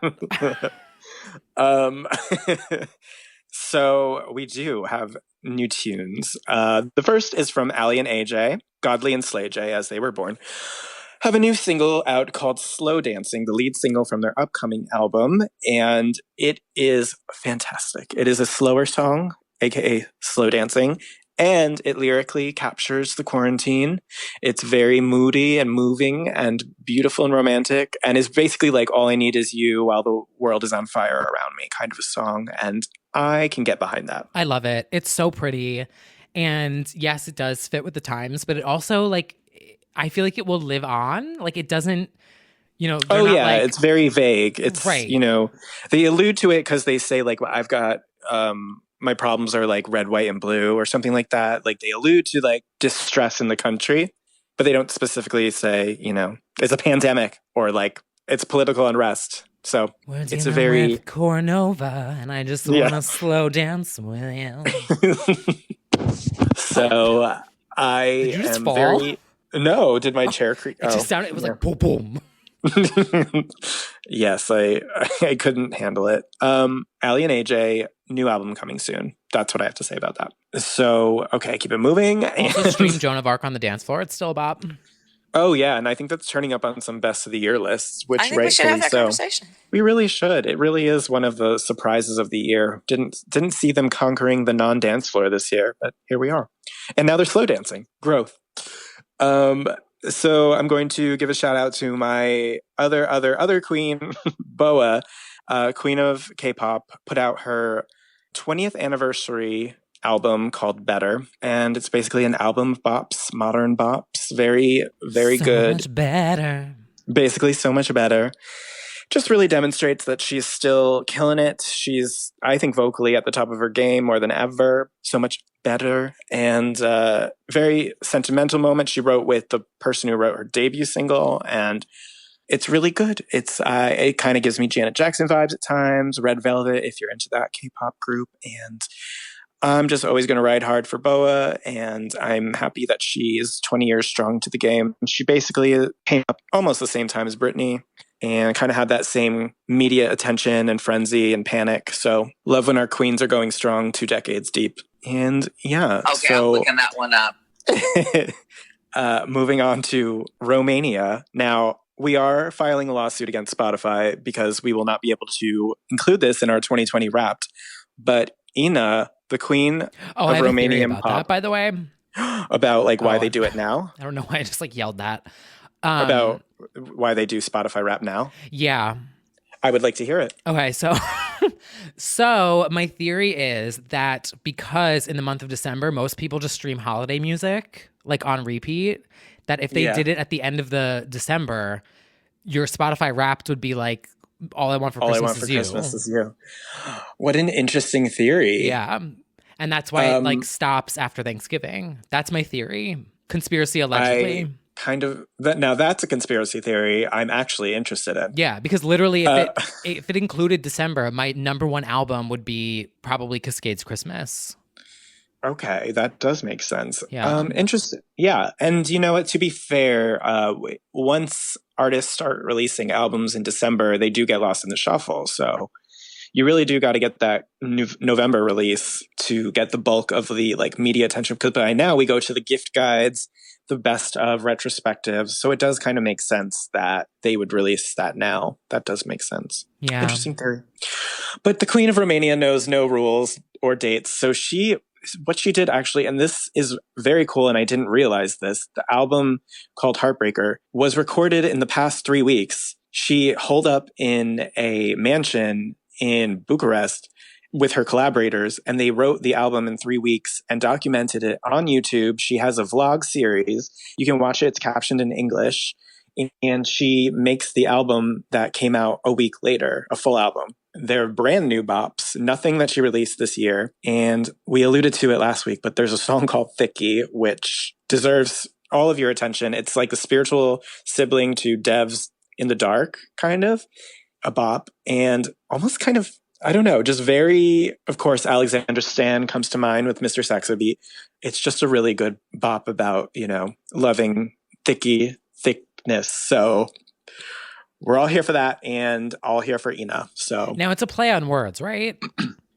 So we do have new tunes. The first is from Ali and AJ, Godly and Slay J, as they were born, have a new single out called Slow Dancing, the lead single from their upcoming album, and it is fantastic. It is a slower song, aka Slow Dancing, and it lyrically captures the quarantine. It's very moody and moving and beautiful and romantic, and is basically like all I need is you while the world is on fire around me kind of a song, and I can get behind that. I love it. It's so pretty. And yes, it does fit with the times, but it also like, I feel like it will live on. Like it doesn't, Oh yeah, like, it's very vague. It's right. They allude to it because they say like, I've got my problems are like red, white, and blue or something like that. Like they allude to like distress in the country, but they don't specifically say, it's a pandemic or like it's political unrest. So it's a very with Cornova, and I just want to slow dance with you. So I Did you just am fall? very. No, did my chair creak? It just sounded. It was like boom, boom. Yes, I couldn't handle it. Ali and AJ, new album coming soon. That's what I have to say about that. So, okay, keep it moving. Also stream Joan of Arc on the dance floor. It's still a bop. Oh yeah, and I think that's turning up on some best of the year lists, which I think we should have that conversation. We really should. It really is one of the surprises of the year. Didn't see them conquering the non-dance floor this year, but here we are. And now they're slow dancing. Growth. So I'm going to give a shout out to my other queen, Boa, queen of K-pop, put out her 20th anniversary album called Better, and it's basically an album of bops, modern bops, very, very good. So much better. Basically, so much better. Just really demonstrates that she's still killing it. She's, I think, vocally at the top of her game more than ever. So much better. And very sentimental moment she wrote with the person who wrote her debut single. And it's really good. It kind of gives me Janet Jackson vibes at times, Red Velvet, if you're into that K-pop group. And I'm just always going to ride hard for Boa, and I'm happy that she is 20 years strong to the game. She basically came up almost the same time as Britney and kind of had that same media attention and frenzy and panic. So love when our queens are going strong 2 decades deep. And yeah. Okay, so, I'm looking that one up. Moving on to Romania. Now, we are filing a lawsuit against Spotify because we will not be able to include this in our 2020 Wrapped. But Ina, the queen of Romanian pop, that, by the way, about like why they do it now. I don't know why I just like yelled that. About why they do Spotify Rap now. Yeah, I would like to hear it. Okay, so So my theory is that because in the month of December, most people just stream holiday music like on repeat, that if they Yeah. did it at the end of the December, your Spotify Wrapped would be like, all I want for All I Christmas want for is you. Christmas is you. What an interesting theory. Yeah. And that's why it like stops after Thanksgiving. That's my theory. Conspiracy allegedly. I kind of now that's a conspiracy theory I'm actually interested in. Yeah, because literally if it included December, my number one album would be probably Cascade's Christmas. Okay, that does make sense. Yeah. Interesting. Yeah, and you know what? To be fair, once artists start releasing albums in December, they do get lost in the shuffle. So you really do got to get that November release to get the bulk of the like media attention. Because by now we go to the gift guides, the best of retrospectives. So it does kind of make sense that they would release that now. That does make sense. Yeah. Interesting theory. But the Queen of Romania knows no rules or dates. So what she did actually, and this is very cool, and I didn't realize this, the album called Heartbreaker was recorded in the past 3 weeks. She holed up in a mansion in Bucharest with her collaborators, and they wrote the album in 3 weeks and documented it on YouTube. She has a vlog series. You can watch it. It's captioned in English. And she makes the album that came out a week later, a full album. They're brand new bops, nothing that she released this year. And we alluded to it last week, but there's a song called Thickie, which deserves all of your attention. It's like a spiritual sibling to Dev's In the Dark, kind of, a bop. And almost kind of, I don't know, just very, of course, Alexander Stan comes to mind with Mr. Saxobeat. It's just a really good bop about, you know, loving thickness. So we're all here for that, and all here for Ina. So Now it's a play on words, right?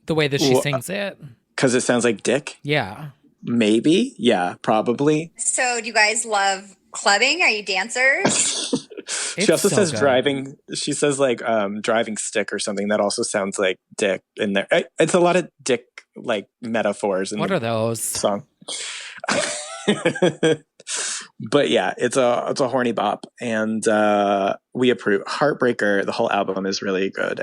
The way that she sings it. Because it sounds like dick? Yeah. Maybe. Yeah, probably. So do you guys love clubbing? Are you dancers? She also so says good. driving. She says like driving stick or something. That also sounds like dick in there. It's a lot of dick like metaphors in What the are those? song. But yeah, it's a horny bop, and we approve. Heartbreaker, the whole album is really good.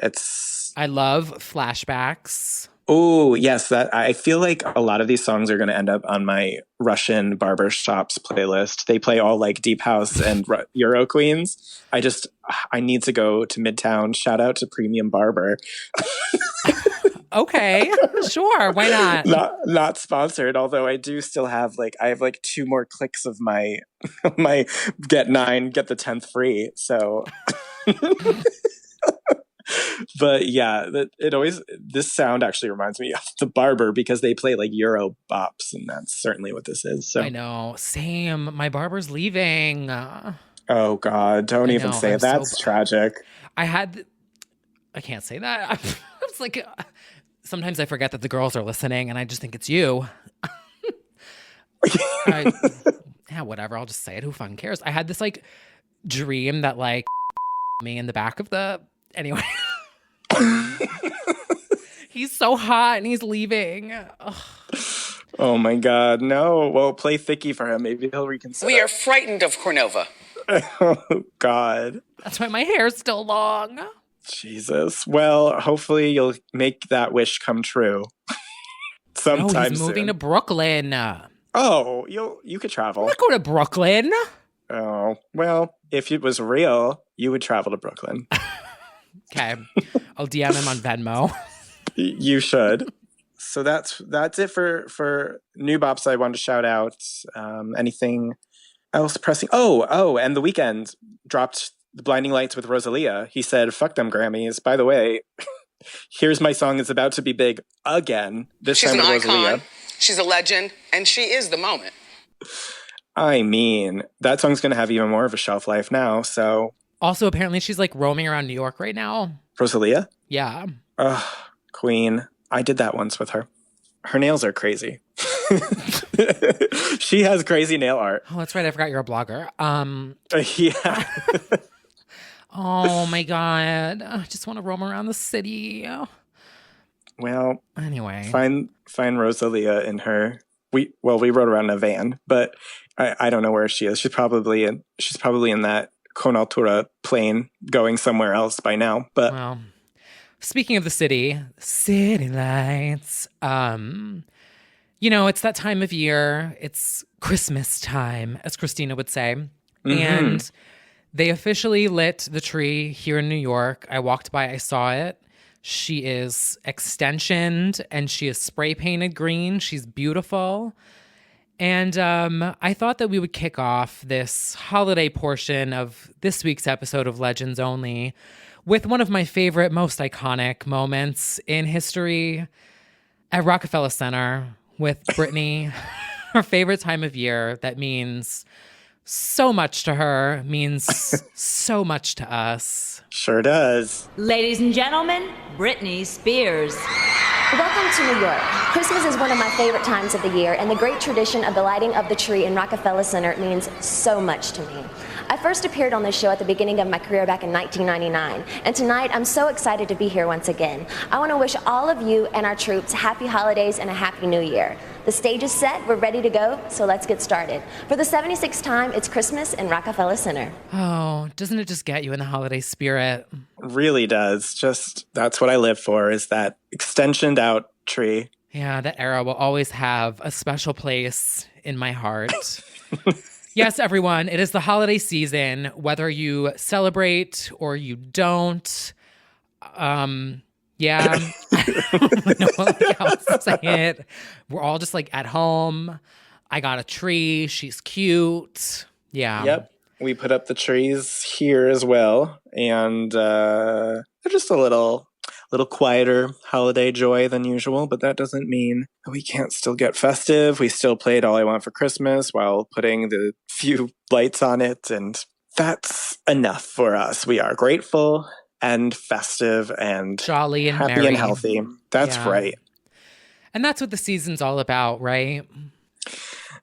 I love flashbacks. Oh yes, that I feel like a lot of these songs are going to end up on my Russian barber shops playlist. They play all like deep house and Euro queens. I need to go to Midtown. Shout out to Premium Barber. Okay, sure, why not? Not sponsored, although I do still have I have 2 more clicks of my my get the 10th free. So but yeah, this sound actually reminds me of the barber because they play like Euro bops, and that's certainly what this is. So I know. Same. My barber's leaving. Oh God, don't even say it. That's so tragic. I can't say that. I was like, sometimes I forget that the girls are listening, and I just think it's you. Yeah, whatever. I'll just say it. Who fucking cares? I had this dream that me in the back of the anyway. He's so hot and he's leaving. Ugh. Oh my God, no. Well, play Thickie for him. Maybe he'll reconsider. We are frightened of Cornova. Oh God. That's why my hair's still long. Jesus. Well, hopefully you'll make that wish come true. Sometime he's moving soon. to Brooklyn. Oh, you could travel. I'm not going to Brooklyn. Oh, well, if it was real, you would travel to Brooklyn. Okay. I'll DM him on Venmo. You should. So that's it for new bops I wanted to shout out. Anything else pressing? Oh, and The Weeknd dropped The Blinding Lights with Rosalia. He said, "Fuck them Grammys. By the way, here's my song. It's about to be big again. This She's time an with Rosalia." icon. She's a legend, and she is the moment. I mean, that song's going to have even more of a shelf life now. So Also, apparently she's roaming around New York right now. Rosalia? Yeah. Ugh, Queen. I did that once with her. Her nails are crazy. She has crazy nail art. Oh, that's right. I forgot you're a blogger. Yeah. Oh my God. I just want to roam around the city. Well, Anyway. find Rosalia in her. We rode around in a van, but I don't know where she is. She's probably in that Con Altura plane going somewhere else by now. But Well, Speaking of the city lights, it's that time of year. It's Christmas time, as Christina would say. Mm-hmm. And they officially lit the tree here in New York. I walked by, I saw it. She is extensioned and she is spray painted green. She's beautiful. And I thought that we would kick off this holiday portion of this week's episode of Legends Only with one of my favorite, most iconic moments in history at Rockefeller Center with Brittany. Her favorite time of year that means so much to her, means so much to us. Sure does. Ladies and gentlemen, Britney Spears. Welcome to New York. Christmas is one of my favorite times of the year, and the great tradition of the lighting of the tree in Rockefeller Center means so much to me. I first appeared on this show at the beginning of my career back in 1999, and tonight I'm so excited to be here once again. I want to wish all of you and our troops happy holidays and a happy new year. The stage is set, we're ready to go, so let's get started. For the 76th time, it's Christmas in Rockefeller Center. Oh, doesn't it just get you in the holiday spirit? Really does. Just, that's what I live for, is that extensioned out tree. Yeah, that era will always have a special place in my heart. Yes, everyone, it is the holiday season, whether you celebrate or you don't. Yeah, I don't know what else to say it. We're all just like at home. I got a tree. She's cute. Yeah. Yep. We put up the trees here as well. And they're just a little quieter holiday joy than usual, but that doesn't mean we can't still get festive. We still played All I Want for Christmas while putting the few lights on it, and that's enough for us. We are grateful and festive and jolly and happy merry. And healthy. That's right. And that's what the season's all about, right?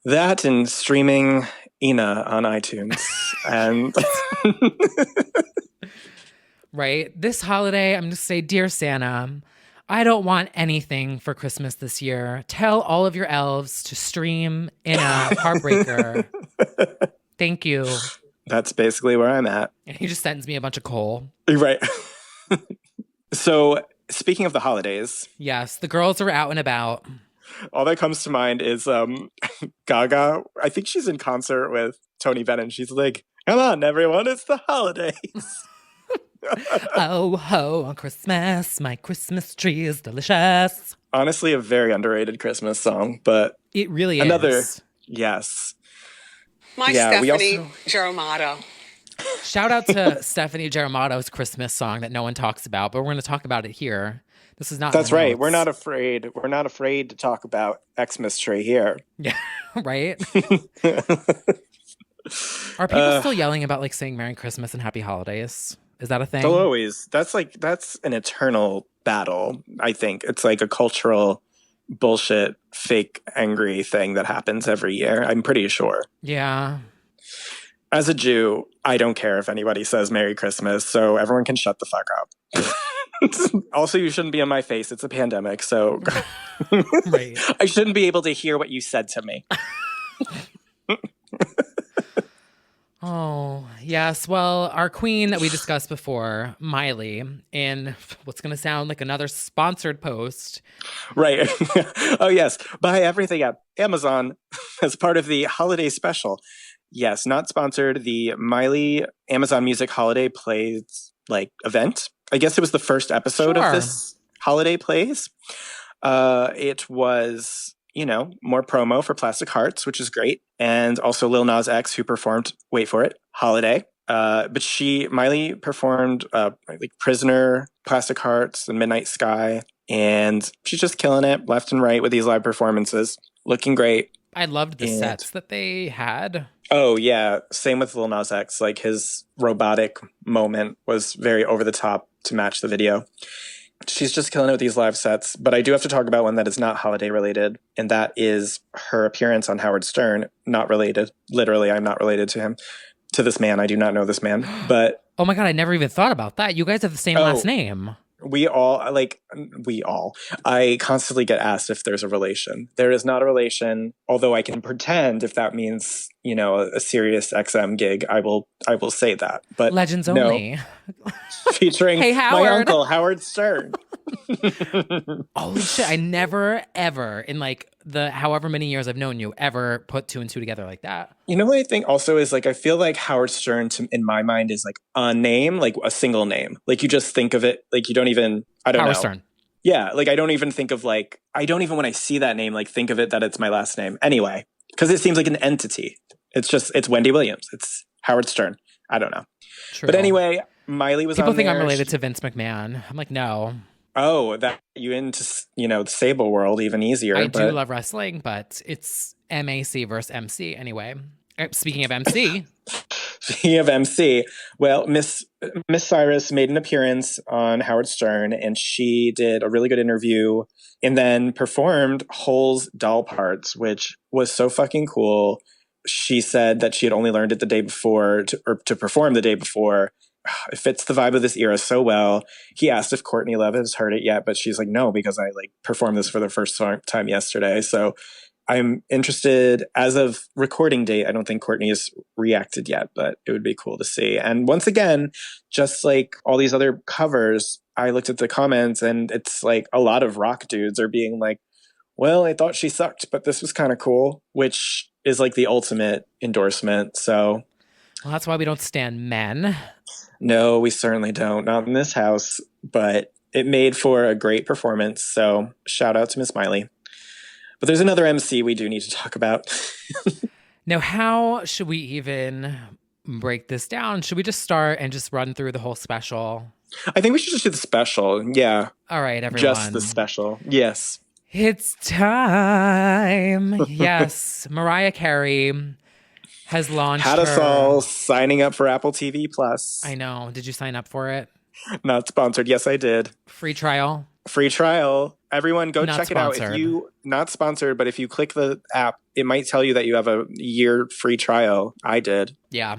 That and streaming Ina on iTunes. And right. This holiday, I'm going to say, Dear Santa, I don't want anything for Christmas this year. Tell all of your elves to stream Ina Heartbreaker. Thank you. That's basically where I'm at. And he just sends me a bunch of coal. Right. So, speaking of the holidays. Yes, the girls are out and about. All that comes to mind is Gaga. I think she's in concert with Tony Bennett. She's like, come on, everyone, it's the holidays. Oh, ho, on Christmas, my Christmas tree is delicious. Honestly, a very underrated Christmas song, but it really is. Yes. My Stephanie Germano. Shout out to Stephanie Germano's Christmas song that no one talks about, but we're going to talk about it here. This is not. That's right. We're not afraid. We're not afraid to talk about Xmas tree here. Yeah, right. Are people still yelling about like saying Merry Christmas and Happy Holidays? Is that a thing? They'll always. That's an eternal battle. I think it's like a cultural bullshit, fake, angry thing that happens every year. I'm pretty sure. Yeah. As a Jew, I don't care if anybody says Merry Christmas, so everyone can shut the fuck up. Also, you shouldn't be in my face. It's a pandemic, so right. I shouldn't be able to hear what you said to me. Oh, yes. Well, our queen that we discussed before, Miley, in what's going to sound like another sponsored post. Right. Oh, yes. Buy everything at Amazon as part of the holiday special. Yes, not sponsored. The Miley Amazon Music Holiday Plays event. I guess it was the first episode of this holiday plays. It was, more promo for Plastic Hearts, which is great. And also Lil Nas X, who performed, wait for it, Holiday. But Miley performed Prisoner, Plastic Hearts, and Midnight Sky. And she's just killing it left and right with these live performances. Looking great. I loved the sets that they had. Oh, yeah. Same with Lil Nas X. His robotic moment was very over the top to match the video. She's just killing it with these live sets. But I do have to talk about one that is not holiday related, and that is her appearance on Howard Stern. Not related. Literally, I'm not related to him. To this man. I do not know this man. But oh my God, I never even thought about that. You guys have the same last name. We all. I constantly get asked if there's a relation. There is not a relation, although I can pretend if that means, you know, a Sirius XM gig, I will say that. But Legends no, only. featuring Hey, my Howard. uncle, Howard Stern. Holy shit. I never, ever, in like the however many years I've known you, ever put two and two together like that. You know what I think also is like, I feel like Howard Stern in my mind is like a name, like a single name. Like you just think of it, like you don't even, I don't know. Howard Stern. Yeah, like I don't even think of like, I don't even when I see that name, like think of it that it's my last name. Anyway, because it seems like an entity. It's Wendy Williams. It's Howard Stern. I don't know. True. But anyway, Miley was People on think there. I'm related to Vince McMahon. I'm like, no. Oh, that you into, you know, the Sable world even easier. I do love wrestling, but it's MAC versus MC anyway. Speaking of MC. Speaking of MC, well, Miss Cyrus made an appearance on Howard Stern, and she did a really good interview and then performed Hole's doll parts, which was so fucking cool. She said that she had only learned it the day before to perform the day before. It fits the vibe of this era so well. He asked if Courtney Love has heard it yet, but she's like, no, because I like performed this for the first time yesterday. So I'm interested. As of recording date, I don't think Courtney has reacted yet, but it would be cool to see. And once again, just like all these other covers, I looked at the comments and it's like a lot of rock dudes are being like, well, I thought she sucked, but this was kind of cool, which is like the ultimate endorsement. So, well, that's why we don't stand men. No, we certainly don't. Not in this house, but it made for a great performance. So shout out to Miss Miley. But there's another MC we do need to talk about. Now, how should we even break this down? Should we just start and just run through the whole special? I think we should just do the special. Yeah. All right, everyone. Just the special. Yes. It's time. Yes. Mariah Carey has launched Had us all signing up for Apple TV Plus. I know. Did you sign up for it? Not sponsored. Yes, I did. Free trial. Free trial. Everyone go check it out. Sponsored. If you not sponsored, but if you click the app, it might tell you that you have a year free trial. I did. Yeah.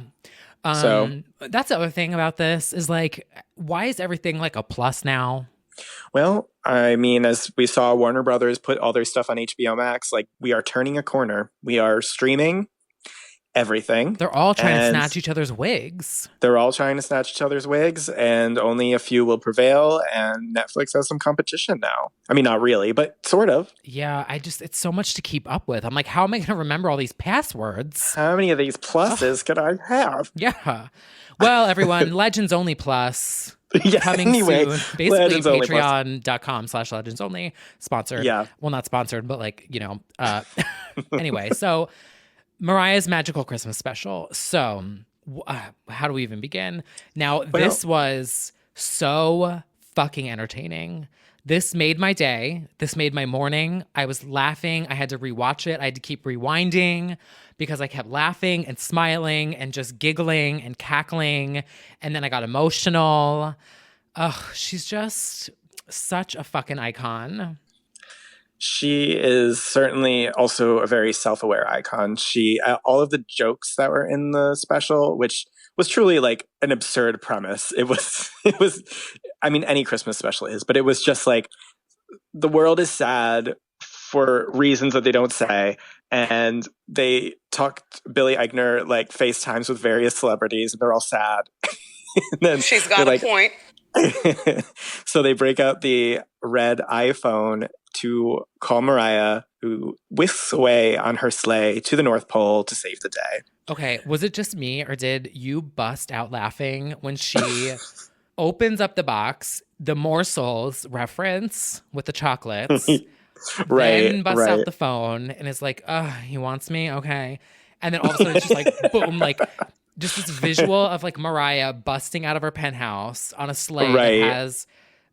So that's the other thing about this is like, why is everything like a plus now? Well, I mean, as we saw Warner Brothers put all their stuff on HBO Max, like we are turning a corner. We are streaming everything. They're all trying to snatch each other's wigs. They're all trying to snatch each other's wigs, and only a few will prevail, and Netflix has some competition now. I mean, not really, but sort of. Yeah, it's so much to keep up with. I'm like, how am I going to remember all these passwords? How many of these pluses could I have? Yeah. Well, everyone, Legends Only Plus. Yeah, coming anyway, soon. Basically, patreon.com/legendsonly. Sponsored. Yeah. Well, not sponsored, but like, you know. Anyway, so Mariah's Magical Christmas Special. So how do we even begin? Now, this was so fucking entertaining. This made my day. This made my morning. I was laughing. I had to rewatch it. I had to keep rewinding because I kept laughing and smiling and just giggling and cackling. And then I got emotional. Ugh, she's just such a fucking icon. She is certainly also a very self-aware icon. She, all of the jokes that were in the special, which was truly like an absurd premise. It was, I mean, any Christmas special is, but it was just like, the world is sad for reasons that they don't say. And they talked, Billy Eichner like FaceTimes with various celebrities and they're all sad. And then she's got a point. So they break out the red iPhone to call Mariah, who whisks away on her sleigh to the North Pole to save the day. Okay, was it just me or did you bust out laughing when she opens up the box, the morsels reference with the chocolates, then busts out the phone and is like, he wants me? Okay. And then all of a sudden it's just like, boom, like just this visual of like Mariah busting out of her penthouse on a sleigh that has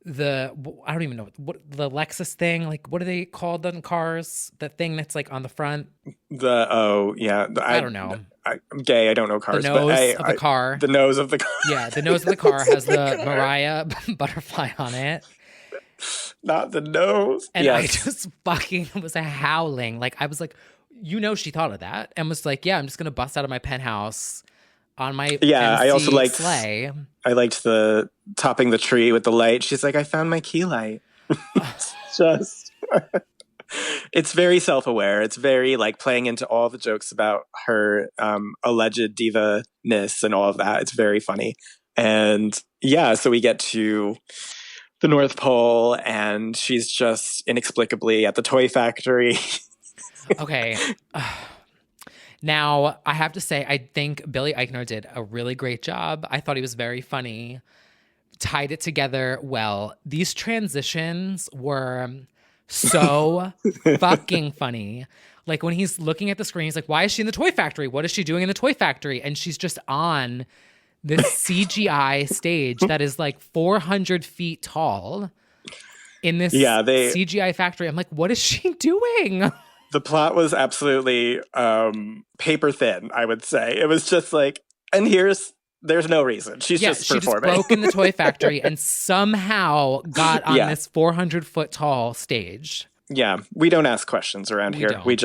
I don't even know what the Lexus thing, like what are they called on cars? That thing that's like on the front. I don't know. I'm gay. I don't know cars. The nose of the car. The nose of the car. Yeah, the nose of the car has the Mariah butterfly on it. Not the nose. And I just fucking was howling. Like I was like, she thought of that and was like, yeah, I'm just gonna bust out of my penthouse on my MC I also liked sleigh. I liked the topping the tree with the light. She's like, I found my key light. Just It's very self-aware. It's very like playing into all the jokes about her alleged diva-ness and all of that. It's very funny. And yeah, so we get to the North Pole and she's just inexplicably at the toy factory. Okay. Now, I have to say, I think Billy Eichner did a really great job. I thought he was very funny, tied it together well. These transitions were so fucking funny. Like when he's looking at the screen, he's like, why is she in the toy factory? What is she doing in the toy factory? And she's just on this CGI stage that is like 400 feet tall in this CGI factory. I'm like, what is she doing? The plot was absolutely paper thin, I would say. It was just like, and there's no reason. She's just performing. She just broke in the toy factory and somehow got on this 400-foot tall stage. Yeah, we don't ask questions around here. Don't. We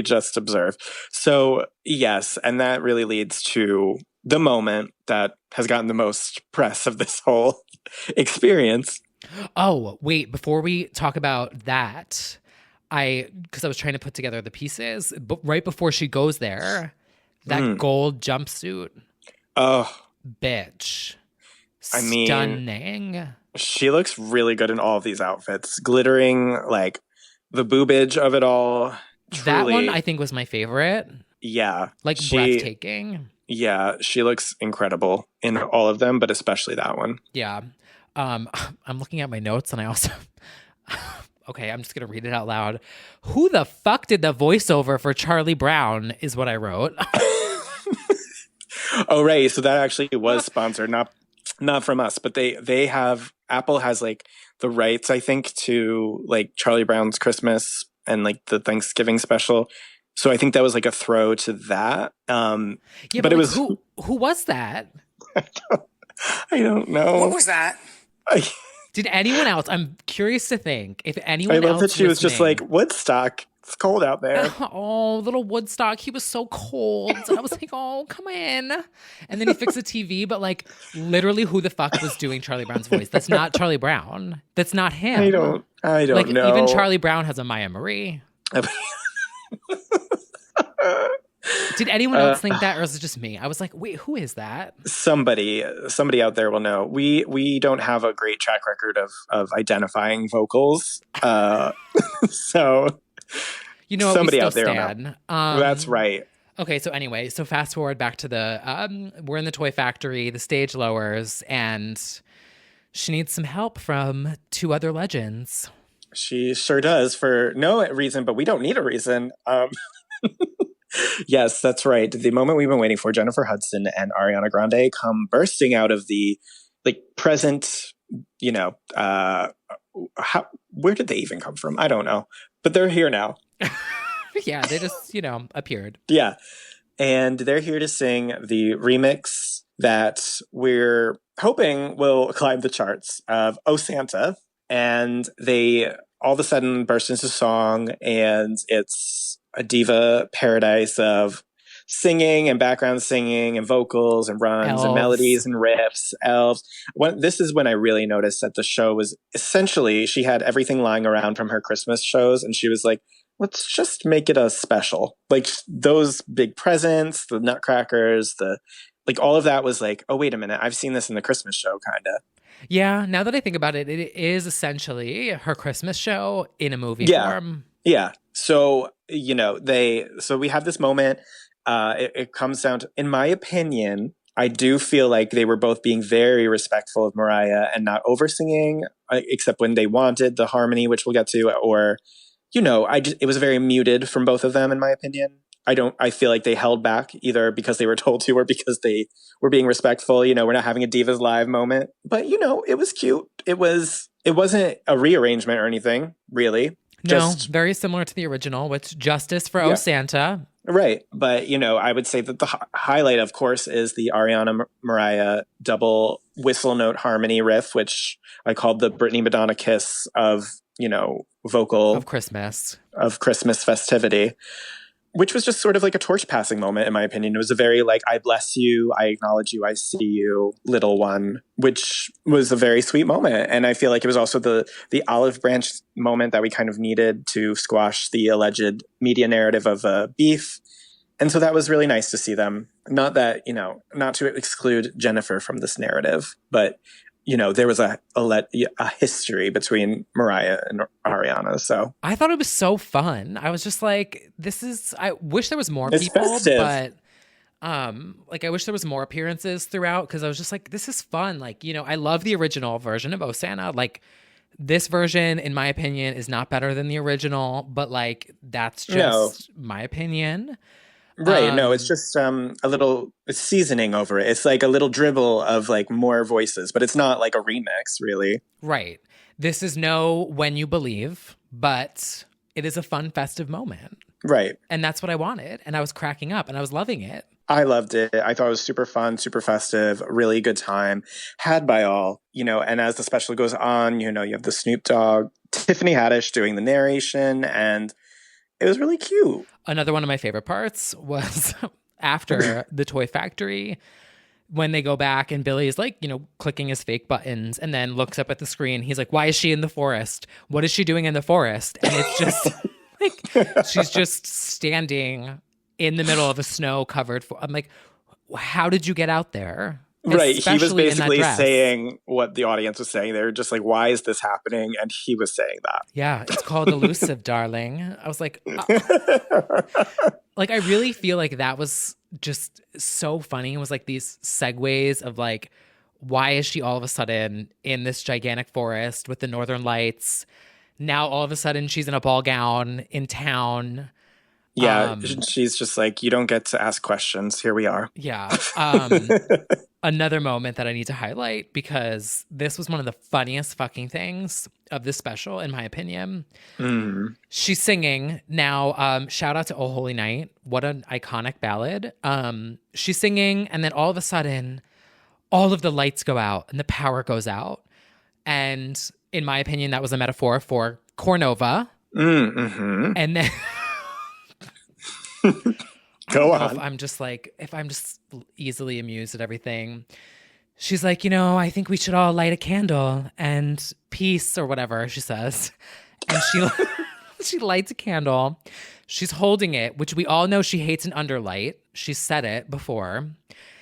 just observe. So yes, and that really leads to the moment that has gotten the most press of this whole experience. Oh, wait, before we talk about that, because I was trying to put together the pieces, but right before she goes there, that gold jumpsuit. Oh, bitch. I mean, stunning. She looks really good in all of these outfits. Glittering, like the boobage of it all. Truly, that one I think was my favorite. Yeah. Like breathtaking. Yeah, she looks incredible in all of them, but especially that one. Yeah. I'm looking at my notes and I also... Okay, I'm just going to read it out loud. Who the fuck did the voiceover for Charlie Brown is what I wrote. Oh, right. So that actually was sponsored, not from us, but Apple has like the rights, I think, to like Charlie Brown's Christmas and like the Thanksgiving special. So I think that was like a throw to that. Yeah, but it was who was that? I don't know. What was that? Did anyone else? I'm curious to think if anyone else. I love that she was just like, Woodstock. It's cold out there. Oh, little Woodstock. He was so cold. I was like, oh, come in. And then he fixed the TV, but like literally who the fuck was doing Charlie Brown's voice? That's not Charlie Brown. That's not him. I don't like, know. Even Charlie Brown has a Maya Marie. Did anyone else think that, or is it just me? I was like, wait, who is that? Somebody out there will know. We don't have a great track record of identifying vocals. So you know, somebody out there stand. will know. That's right. Okay, so anyway, so fast forward back to we're in the toy factory, the stage lowers, and she needs some help from two other legends. She sure does, for no reason, but we don't need a reason. Yes, that's right. The moment we've been waiting for, Jennifer Hudson and Ariana Grande come bursting out of the like present, where did they even come from? I don't know, but they're here now. Yeah, they just, appeared. Yeah. And they're here to sing the remix that we're hoping will climb the charts of Oh Santa. And they all of a sudden burst into song, and it's a diva paradise of singing and background singing and vocals and runs elves. And melodies and riffs, elves. This is when I really noticed that the show was essentially, she had everything lying around from her Christmas shows, and she was like, let's just make it a special. Like those big presents, the nutcrackers, like all of that was like, oh, wait a minute, I've seen this in the Christmas show, kind of. Yeah, now that I think about it, it is essentially her Christmas show in a movie form. Yeah. So, so we have this moment. It comes down to, in my opinion, I do feel like they were both being very respectful of Mariah and not over-singing, except when they wanted the harmony, which we'll get to, or, it was very muted from both of them, in my opinion. I feel like they held back either because they were told to or because they were being respectful. We're not having a Divas Live moment, but it was cute. It wasn't a rearrangement or anything, really. No, very similar to the original, with justice for Oh Santa. Right. But, I would say that the highlight, of course, is the Ariana Mariah double whistle note harmony riff, which I called the Britney Madonna kiss of, vocal. Of Christmas festivity. which was just sort of like a torch passing moment, in my opinion. It was a very like, I bless you, I acknowledge you, I see you, little one, which was a very sweet moment. And I feel like it was also the olive branch moment that we kind of needed to squash the alleged media narrative of beef. And so that was really nice to see them. Not that, not to exclude Jennifer from this narrative, but there was a history between Mariah and Ariana. So I thought it was so fun. I was just like, I wish there was more it's people, festive. but I wish there was more appearances throughout, because I was just like, this is fun. Like, I love the original version of Osana. Like, this version, in my opinion, is not better than the original, but like, that's just my opinion. Right. No, it's just a little seasoning over it. It's like a little dribble of like more voices, but it's not like a remix, really. Right. This is no When You Believe, but it is a fun, festive moment. Right. And that's what I wanted. And I was cracking up and I was loving it. I loved it. I thought it was super fun, super festive, really good time, had by all, and as the special goes on, you have the Snoop Dogg, Tiffany Haddish doing the narration, and it was really cute. Another one of my favorite parts was after the Toy Factory, when they go back and Billy is like, clicking his fake buttons and then looks up at the screen. He's like, why is she in the forest? What is she doing in the forest? And it's just like, she's just standing in the middle of a snow-covered I'm like, how did you get out there? Right. He was Especially in that basically dress. saying what the audience was saying. They were just like, why is this happening? And he was saying that. Yeah, it's called elusive, darling. I was like, like, I really feel like that was just so funny. It was like these segues of like, why is she all of a sudden in this gigantic forest with the northern lights? Now all of a sudden she's in a ball gown in town. Yeah, she's just like, you don't get to ask questions. Here we are. Yeah. Another moment that I need to highlight, because this was one of the funniest fucking things of this special, in my opinion. She's singing. Now, shout out to Oh Holy Night. What an iconic ballad. She's singing, and then all of a sudden, all of the lights go out and the power goes out. And in my opinion, that was a metaphor for Cornova. And then... Go on. I'm just easily amused at everything. She's like, I think we should all light a candle and peace, or whatever she says. And she lights a candle. She's holding it, which we all know she hates an underlight. She's said it before.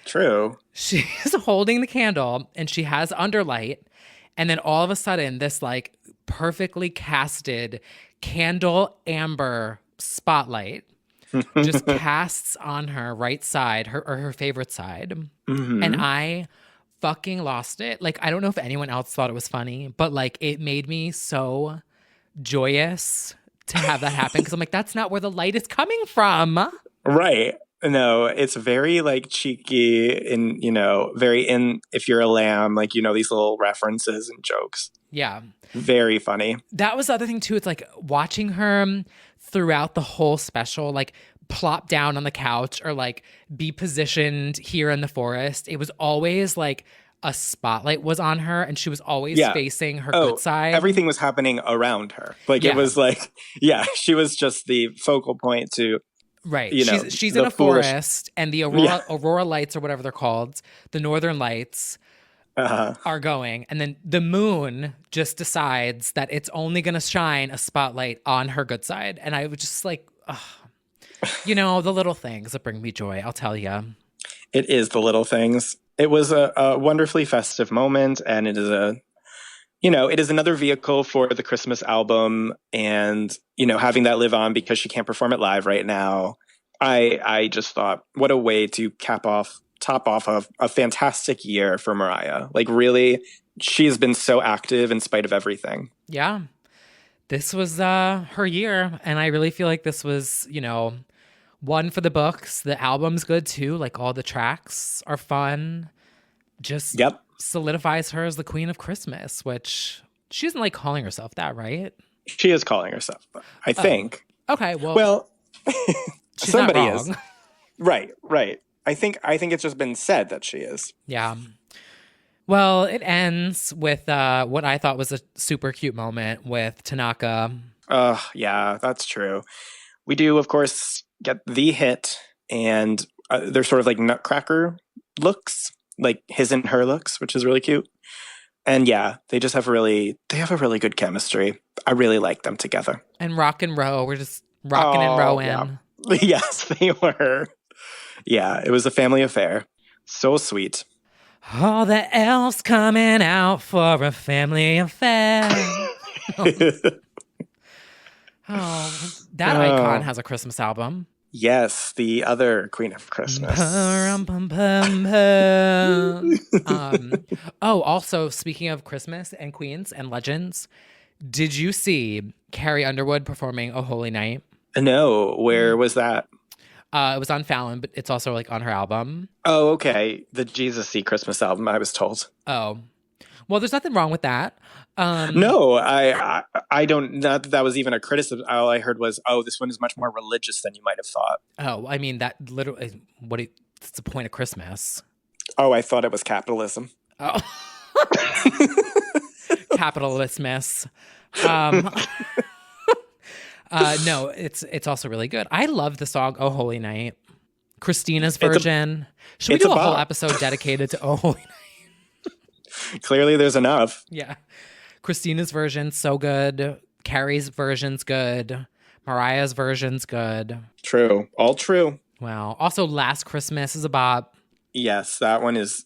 True. She's holding the candle and she has underlight. And then all of a sudden, this like perfectly casted candle amber spotlight just casts on her right side, her favorite side. And I fucking lost it. Like, I don't know if anyone else thought it was funny, but like, it made me so joyous to have that happen, because I'm like, that's not where the light is coming from. Right. No, it's very like cheeky and, very in If You're a Lamb, like, these little references and jokes. Yeah. Very funny. That was the other thing too. It's like watching her throughout the whole special, like plop down on the couch or like be positioned here in the forest. It was always like a spotlight was on her and she was always facing her good side. Everything was happening around her. Like it was like, she was just the focal point to... Right. She's in a forest and the aurora lights, or whatever they're called, the northern lights are going. And then the moon just decides that it's only going to shine a spotlight on her good side. And I was just like, the little things that bring me joy, I'll tell you. It is the little things. It was a wonderfully festive moment. And it is it is another vehicle for the Christmas album, and, having that live on because she can't perform it live right now. I just thought, what a way to top off a fantastic year for Mariah. Like, really, she's been so active in spite of everything. Yeah. This was her year, and I really feel like this was, one for the books. The album's good too. Like, all the tracks are fun. Just solidifies her as the queen of Christmas, which she isn't like calling herself that, right? She is calling herself, I think. Okay, well, she's somebody not wrong. is. Right. I think it's just been said that she is. Yeah. Well, it ends with what I thought was a super cute moment with Tanaka. Yeah, that's true. We do, of course, get the hit, and they're sort of like Nutcracker looks, like his and her looks, which is really cute. And yeah, they have a really good chemistry. I really like them together. And rock and row. We're just rocking and rowing. Yeah. Yes, they were. Yeah, it was a family affair. So sweet. All the elves coming out for a family affair. That icon has a Christmas album. Yes, the other Queen of Christmas. Also, speaking of Christmas and queens and legends, did you see Carrie Underwood performing "O Holy Night"? No, where was that? It was on Fallon, but it's also like on her album. Oh, okay. The Jesus-y Christmas album, I was told. Oh. Well, there's nothing wrong with that. No, I don't, not that was even a criticism. All I heard was, this one is much more religious than you might have thought. Oh, I mean, that literally, it's the point of Christmas. Oh, I thought it was capitalism. Oh. Capitalismus. No, it's also really good. I love the song "Oh Holy Night." Christina's version. Should we do a whole episode dedicated to "Oh Holy Night"? Clearly there's enough. Yeah. Christina's version, so good. Carrie's version's good. Mariah's version's good. True. All true. Wow. Also, Last Christmas is a bop. Yes, that one is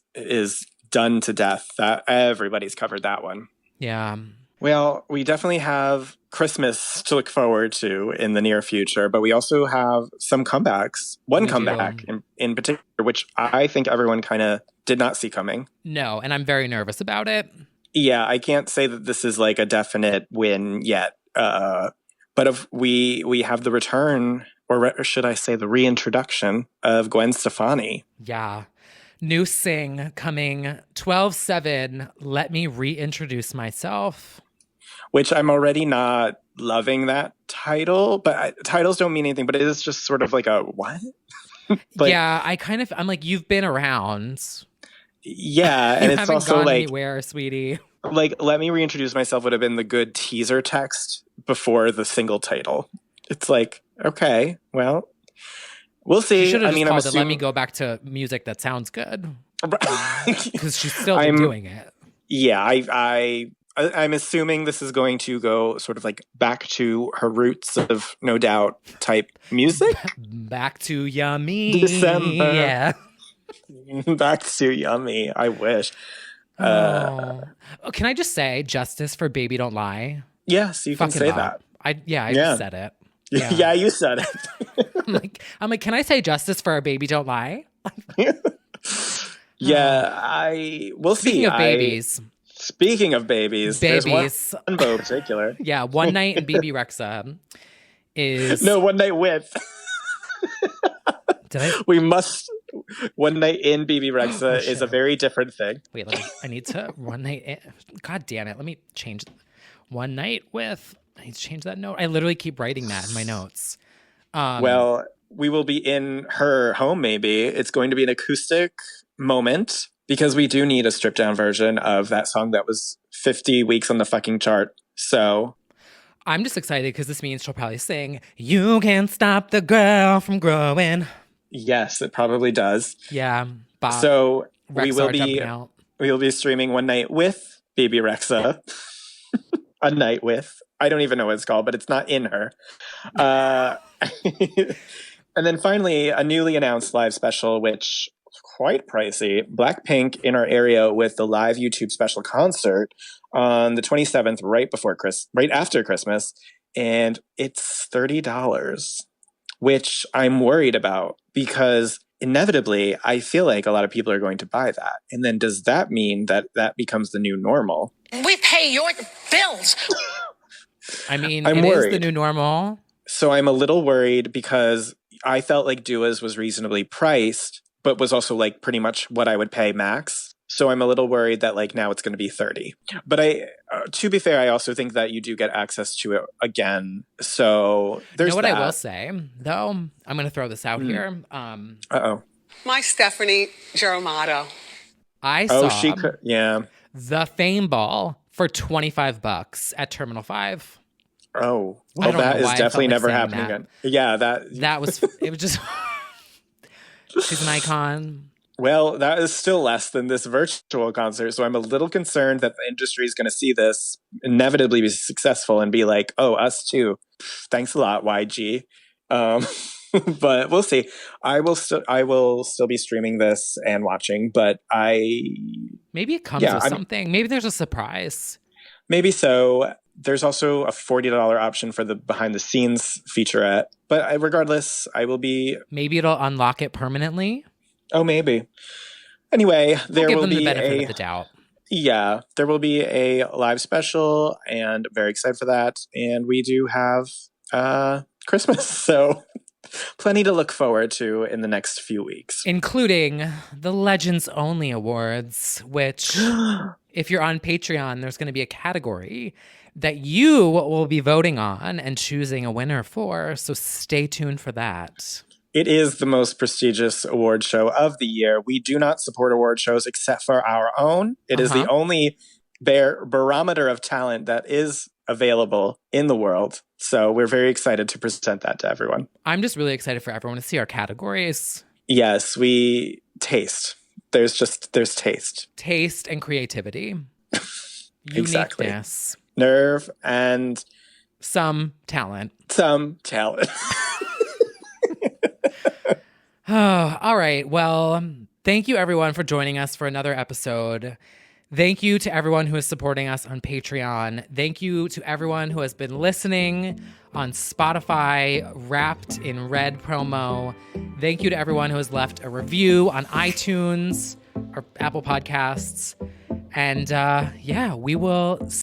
done to death. That everybody's covered that one. Yeah. Well, we definitely have Christmas to look forward to in the near future, but we also have some comebacks. One comeback in particular, which I think everyone kind of did not see coming. No, and I'm very nervous about it. Yeah, I can't say that this is like a definite win yet. But if we have the return, or should I say the reintroduction of Gwen Stefani. Yeah. New sing coming 12/7. Let me reintroduce myself. Which I'm already not loving that title, but titles don't mean anything, but it is just sort of like a what? Yeah, I'm like, you've been around. Yeah, and it's also gone like anywhere, sweetie. Like, let me reintroduce myself would have been the good teaser text before the single title. It's like, okay, well, we'll see. You should have I'm called it, "Let me go back to music that sounds good," because she's still doing it. Yeah, I'm assuming this is going to go sort of like back to her roots of No Doubt type music. Back to Yummy. December. Yeah. Back to Yummy. I wish. Can I just say justice for Baby Don't Lie? Yes, you can say that. I just said it. Yeah, you said it. I'm like, can I say justice for Baby Don't Lie? Yeah, we'll see. Speaking of babies, there's one in particular. Yeah, One Night in BB Rexa is... No, One Night with. Did I? We must... One Night in BB Rexa is a very different thing. Wait, I need to... One Night in... God damn it, let me change... One Night with... I need to change that note. I literally keep writing that in my notes. Well, we will be in her home, maybe. It's going to be an acoustic moment. Because we do need a stripped down version of that song that was 50 weeks on the fucking chart. So I'm just excited because this means she'll probably sing "You Can't Stop the Girl from Growing." Yes, it probably does. Yeah. Bob. So we will be streaming One Night with Baby Rexa. A night with. I don't even know what it's called, but it's not in her. And then finally, a newly announced live special, which quite pricey. Blackpink in our area with the live YouTube special concert on the 27th, right after Christmas, and it's $30, which I'm worried about because inevitably I feel like a lot of people are going to buy that. And then does that mean that becomes the new normal? We pay your bills. I mean, I'm worried. Is the new normal. So I'm a little worried because I felt like Dua's was reasonably priced, but was also like pretty much what I would pay max. So I'm a little worried that like now it's going to be 30. But to be fair, I also think that you do get access to it again. So there's what I will say, though? I'm going to throw this out here. My Stephanie Germano. I saw yeah. the Fame Ball for $25 at Terminal 5. Oh, I well, don't that know is why I felt definitely like never saying happening that. again. Yeah, that was, it was just, she's an icon. Well, that is still less than this virtual concert. So I'm a little concerned that the industry is going to see this inevitably be successful and be like, oh, us too. Thanks a lot, YG. Um, but we'll see. I will still be streaming this and watching, but maybe it comes with something. Maybe there's a surprise. Maybe so. There's also a $40 option for the behind the scenes featurette. But regardless, I will be. Maybe it'll unlock it permanently. Oh, maybe. Anyway, there will be the benefit of the doubt. Yeah, there will be a live special, and very excited for that. And we do have Christmas, so plenty to look forward to in the next few weeks. Including the Legends Only Awards, which, if you're on Patreon, there's going to be a category that you will be voting on and choosing a winner for. So stay tuned for that. It is the most prestigious award show of the year. We do not support award shows except for our own. It is the only barometer of talent that is available in the world. So we're very excited to present that to everyone. I'm just really excited for everyone to see our categories. Yes, we taste. There's taste. Taste and creativity. Exactly. Uniqueness. Nerve and... Some talent. Oh, all right. Well, thank you everyone for joining us for another episode. Thank you to everyone who is supporting us on Patreon. Thank you to everyone who has been listening on Spotify, Wrapped in Red promo. Thank you to everyone who has left a review on iTunes or Apple Podcasts. And we will